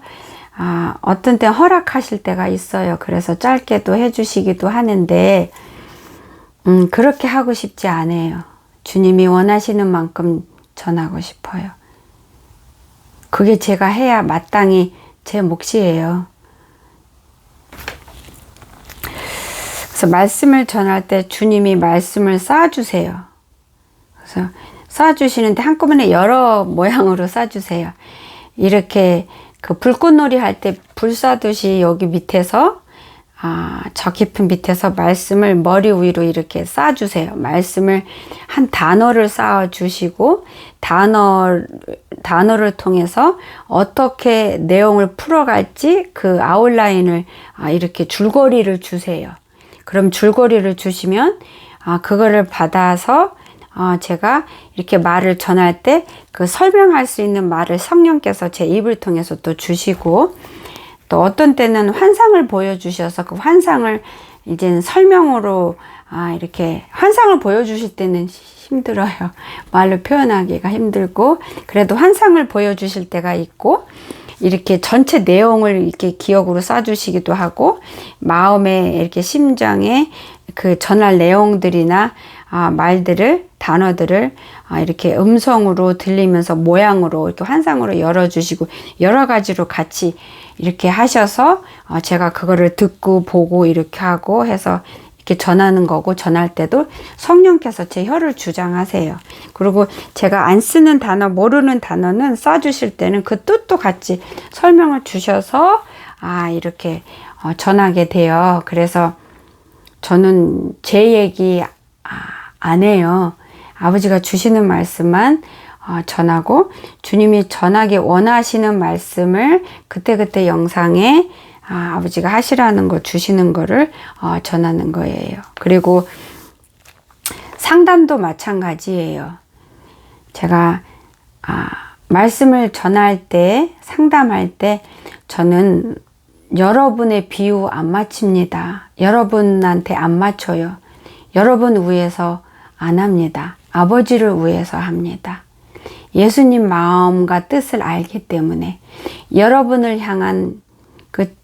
어떤 때 허락하실 때가 있어요. 그래서 짧게도 해주시기도 하는데 그렇게 하고 싶지 않아요. 주님이 원하시는 만큼 전하고 싶어요. 그게 제가 해야 마땅히 제 몫이에요. 그래서 말씀을 전할 때 주님이 말씀을 쌓아주세요. 그래서 쌓아주시는데 한꺼번에 여러 모양으로 쌓아주세요. 이렇게 그 불꽃놀이 할 때 불 쏴듯이 여기 밑에서 저 깊은 밑에서 말씀을 머리 위로 이렇게 쌓아주세요. 말씀을 한 단어를 쌓아주시고 단어를 통해서 어떻게 내용을 풀어갈지 그 아웃라인을 이렇게 줄거리를 주세요. 그럼 줄거리를 주시면 그거를 받아서 제가 이렇게 말을 전할 때 그 설명할 수 있는 말을 성령께서 제 입을 통해서 또 주시고 또 어떤 때는 환상을 보여주셔서 그 환상을 이제는 설명으로 이렇게 환상을 보여주실 때는 힘들어요. 말로 표현하기가 힘들고 그래도 환상을 보여주실 때가 있고 이렇게 전체 내용을 이렇게 기억으로 써주시기도 하고 마음에 이렇게 심장에 그 전할 내용들이나 말들을, 단어들을 이렇게 음성으로 들리면서 모양으로 이렇게 환상으로 열어주시고 여러 가지로 같이 이렇게 하셔서 제가 그거를 듣고 보고 이렇게 하고 해서 이렇게 전하는 거고, 전할 때도 성령께서 제 혀를 주장하세요. 그리고 제가 안 쓰는 단어, 모르는 단어는 써주실 때는 그 뜻도 같이 설명을 주셔서 이렇게 전하게 돼요. 그래서 저는 제 얘기 안 해요. 아버지가 주시는 말씀만 전하고, 주님이 전하기 원하시는 말씀을 그때그때 영상에 아버지가 하시라는 거 주시는 거를 전하는 거예요. 그리고 상담도 마찬가지예요. 제가 말씀을 전할 때, 상담할 때 저는 여러분의 비유 안 맞춥니다. 여러분한테 안 맞춰요. 여러분 위해서 안 합니다. 아버지를 위해서 합니다. 예수님 마음과 뜻을 알기 때문에 여러분을 향한 그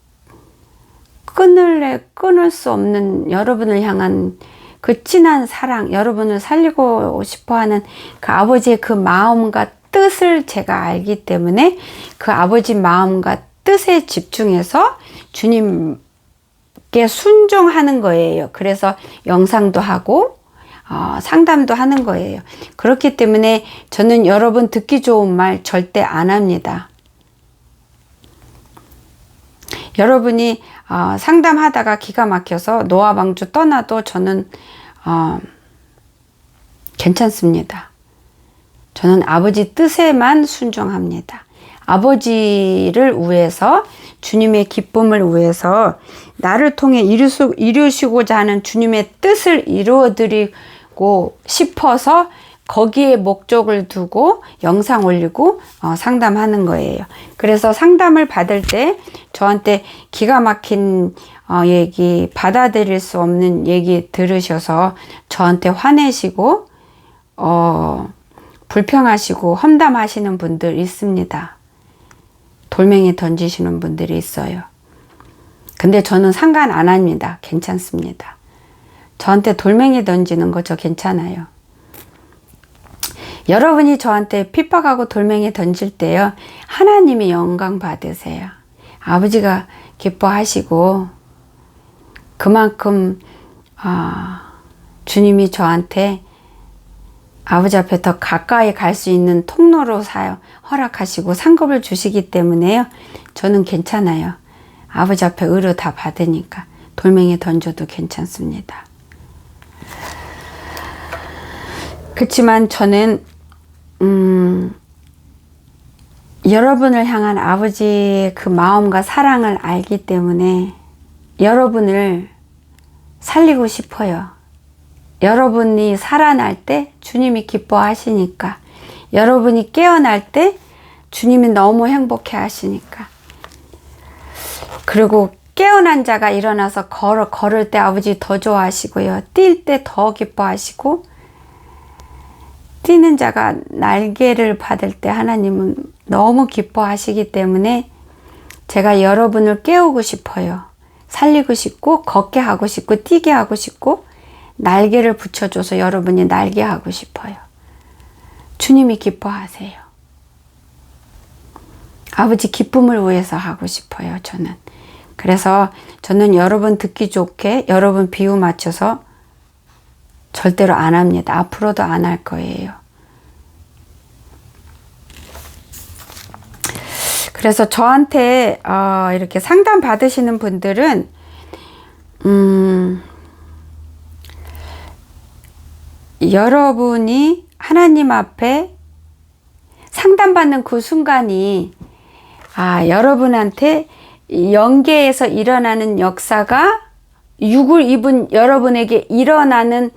끊을 수 없는, 여러분을 향한 그 진한 사랑, 여러분을 살리고 싶어하는 그 아버지의 그 마음과 뜻을 제가 알기 때문에 그 아버지 마음과 뜻에 집중해서 주님께 순종하는 거예요. 그래서 영상도 하고 상담도 하는 거예요. 그렇기 때문에 저는 여러분 듣기 좋은 말 절대 안 합니다. 여러분이 상담하다가 기가 막혀서 노아방주 떠나도 저는 괜찮습니다. 저는 아버지 뜻에만 순종합니다. 아버지를 위해서, 주님의 기쁨을 위해서, 나를 통해 이루시고자 하는 주님의 뜻을 이루어드리고 싶어서 거기에 목적을 두고 영상 올리고 상담하는 거예요. 그래서 상담을 받을 때 저한테 기가 막힌 얘기, 받아들일 수 없는 얘기 들으셔서 저한테 화내시고 불평하시고 험담하시는 분들 있습니다. 돌멩이 던지시는 분들이 있어요. 근데 저는 상관 안 합니다. 괜찮습니다. 저한테 돌멩이 던지는 거 저 괜찮아요. 여러분이 저한테 핍박하고 돌멩이 던질 때요, 하나님이 영광 받으세요. 아버지가 기뻐하시고 그만큼 주님이 저한테 아버지 앞에 더 가까이 갈 수 있는 통로로 허락하시고 상급을 주시기 때문에요, 저는 괜찮아요. 아버지 앞에 의로 다 받으니까 돌멩이 던져도 괜찮습니다. 그렇지만 저는 여러분을 향한 아버지의 그 마음과 사랑을 알기 때문에 여러분을 살리고 싶어요. 여러분이 살아날 때 주님이 기뻐하시니까, 여러분이 깨어날 때 주님이 너무 행복해 하시니까, 그리고 깨어난 자가 일어나서 걸을 때 아버지 더 좋아하시고요, 뛸 때 더 기뻐하시고, 뛰는 자가 날개를 받을 때 하나님은 너무 기뻐하시기 때문에 제가 여러분을 깨우고 싶어요. 살리고 싶고, 걷게 하고 싶고, 뛰게 하고 싶고, 날개를 붙여줘서 여러분이 날게 하고 싶어요. 주님이 기뻐하세요. 아버지 기쁨을 위해서 하고 싶어요, 저는. 그래서 저는 여러분 듣기 좋게 여러분 비유 맞춰서 절대로 안 합니다. 앞으로도 안 할 거예요. 그래서 저한테 이렇게 상담 받으시는 분들은 여러분이 하나님 앞에 상담받는 그 순간이 여러분한테 영계에서 일어나는 역사가 육을 입은 여러분에게 일어나는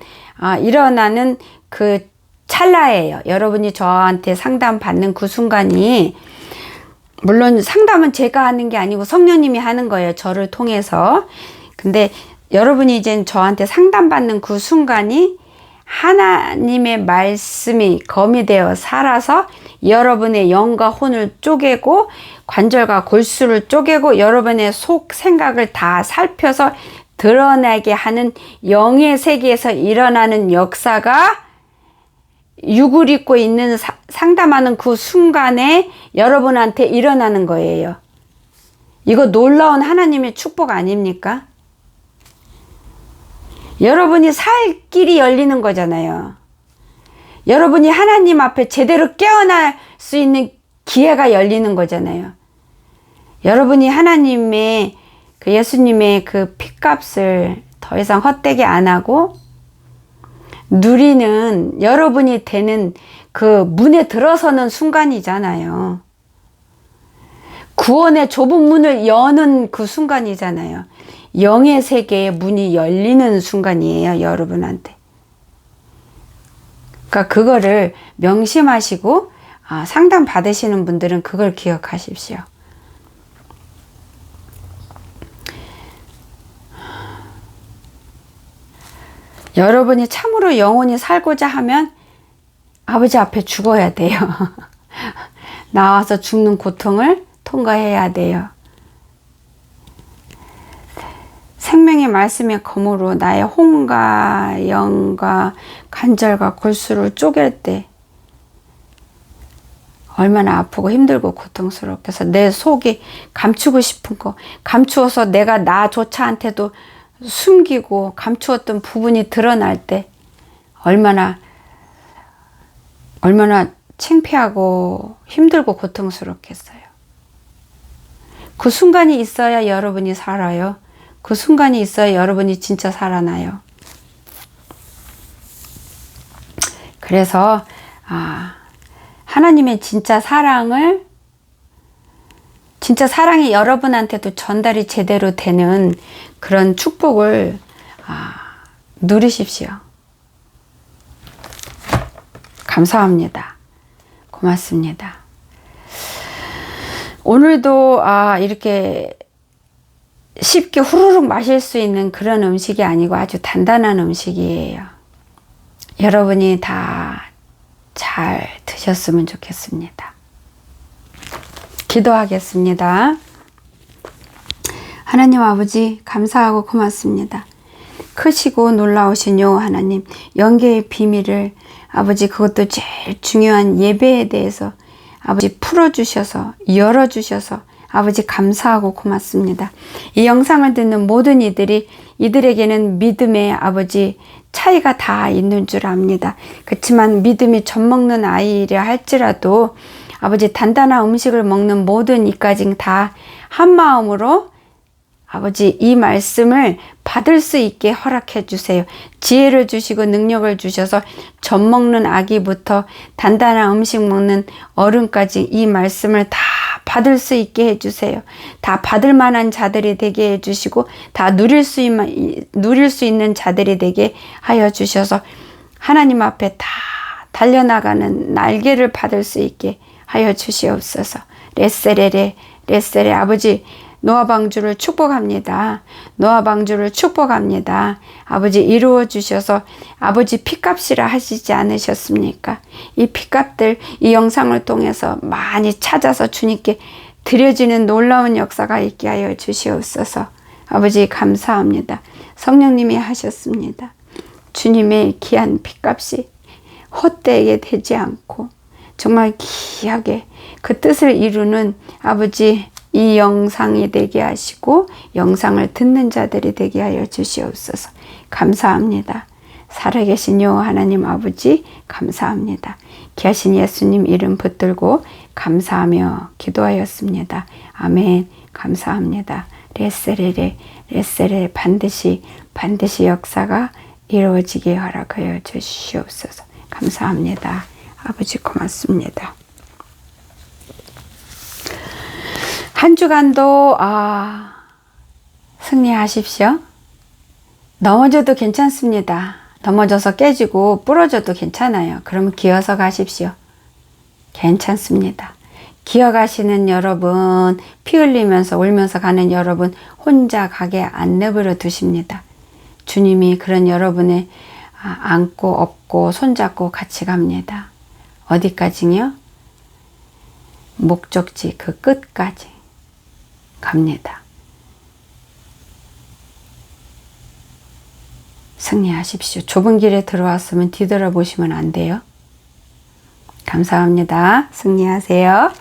그 찰나예요. 여러분이 저한테 상담 받는 그 순간이, 물론 상담은 제가 하는 게 아니고 성령님이 하는 거예요, 저를 통해서. 근데 여러분이 이제 저한테 상담 받는 그 순간이 하나님의 말씀이 검이 되어 살아서 여러분의 영과 혼을 쪼개고 관절과 골수를 쪼개고 여러분의 속 생각을 다 살펴서 드러나게 하는 영의 세계에서 일어나는 역사가 육을 입고 있는 상담하는 그 순간에 여러분한테 일어나는 거예요. 이거 놀라운 하나님의 축복 아닙니까? 여러분이 살 길이 열리는 거잖아요. 여러분이 하나님 앞에 제대로 깨어날 수 있는 기회가 열리는 거잖아요. 여러분이 하나님의 그 예수님의 그 핏값을 더 이상 헛되게 안 하고 누리는 여러분이 되는 그 문에 들어서는 순간이잖아요. 구원의 좁은 문을 여는 그 순간이잖아요. 영의 세계의 문이 열리는 순간이에요, 여러분한테. 그러니까 그거를 명심하시고 상담 받으시는 분들은 그걸 기억하십시오. 여러분이 참으로 영원히 살고자 하면 아버지 앞에 죽어야 돼요. 나와서 죽는 고통을 통과해야 돼요. 생명의 말씀의 검으로 나의 혼과 영과 관절과 골수를 쪼갤 때 얼마나 아프고 힘들고 고통스럽게 해서 내 속이 감추고 싶은 거 감추어서 내가 나조차한테도 숨기고 감추었던 부분이 드러날 때 얼마나 창피하고 힘들고 고통스럽겠어요. 그 순간이 있어야 여러분이 살아요. 그 순간이 있어야 여러분이 진짜 살아나요. 그래서 하나님의 진짜 사랑이 여러분한테도 전달이 제대로 되는 그런 축복을 누리십시오. 감사합니다. 고맙습니다. 오늘도 이렇게 쉽게 후루룩 마실 수 있는 그런 음식이 아니고 아주 단단한 음식이에요. 여러분이 다 잘 드셨으면 좋겠습니다. 기도하겠습니다. 하나님 아버지 감사하고 고맙습니다. 크시고 놀라우신 여호와 하나님, 영계의 비밀을 아버지 그것도 제일 중요한 예배에 대해서 아버지 풀어주셔서 열어주셔서 아버지 감사하고 고맙습니다. 이 영상을 듣는 모든 이들에게는 믿음의 아버지 차이가 다 있는 줄 압니다. 그렇지만 믿음이 젖먹는 아이라 할지라도 아버지 단단한 음식을 먹는 모든 이까지 다 한마음으로 아버지 이 말씀을 받을 수 있게 허락해 주세요. 지혜를 주시고 능력을 주셔서 젖먹는 아기부터 단단한 음식 먹는 어른까지 이 말씀을 다 받을 수 있게 해주세요. 다 받을 만한 자들이 되게 해주시고 다 누릴 수 있는 자들이 되게 하여 주셔서 하나님 앞에 다 달려나가는 날개를 받을 수 있게 하여 주시옵소서. 레세레레 아버지 노아 방주를 축복합니다. 노아 방주를 축복합니다. 아버지 이루어 주셔서 아버지 핏값이라 하시지 않으셨습니까? 이 핏값들 이 영상을 통해서 많이 찾아서 주님께 드려지는 놀라운 역사가 있게 하여 주시옵소서. 아버지 감사합니다. 성령님이 하셨습니다. 주님의 귀한 핏값이 헛되게 되지 않고 정말 귀하게 그 뜻을 이루는 아버지 이 영상이 되게 하시고 영상을 듣는 자들이 되게 하여 주시옵소서. 감사합니다. 살아계신 여호와 하나님 아버지 감사합니다. 귀하신 예수님 이름 붙들고 감사하며 기도하였습니다. 아멘. 감사합니다. 레세레레 반드시 역사가 이루어지게 허락하여 주시옵소서. 감사합니다. 아버지 고맙습니다. 한 주간도 승리하십시오. 넘어져도 괜찮습니다. 넘어져서 깨지고 부러져도 괜찮아요. 그러면 기어서 가십시오. 괜찮습니다. 기어가시는 여러분, 피 흘리면서 울면서 가는 여러분 혼자 가게 안 내버려 두십니다. 주님이 그런 여러분의 안고 업고 손잡고 같이 갑니다. 어디까지요? 목적지 그 끝까지 갑니다. 승리하십시오. 좁은 길에 들어왔으면 뒤돌아보시면 안 돼요. 감사합니다. 승리하세요.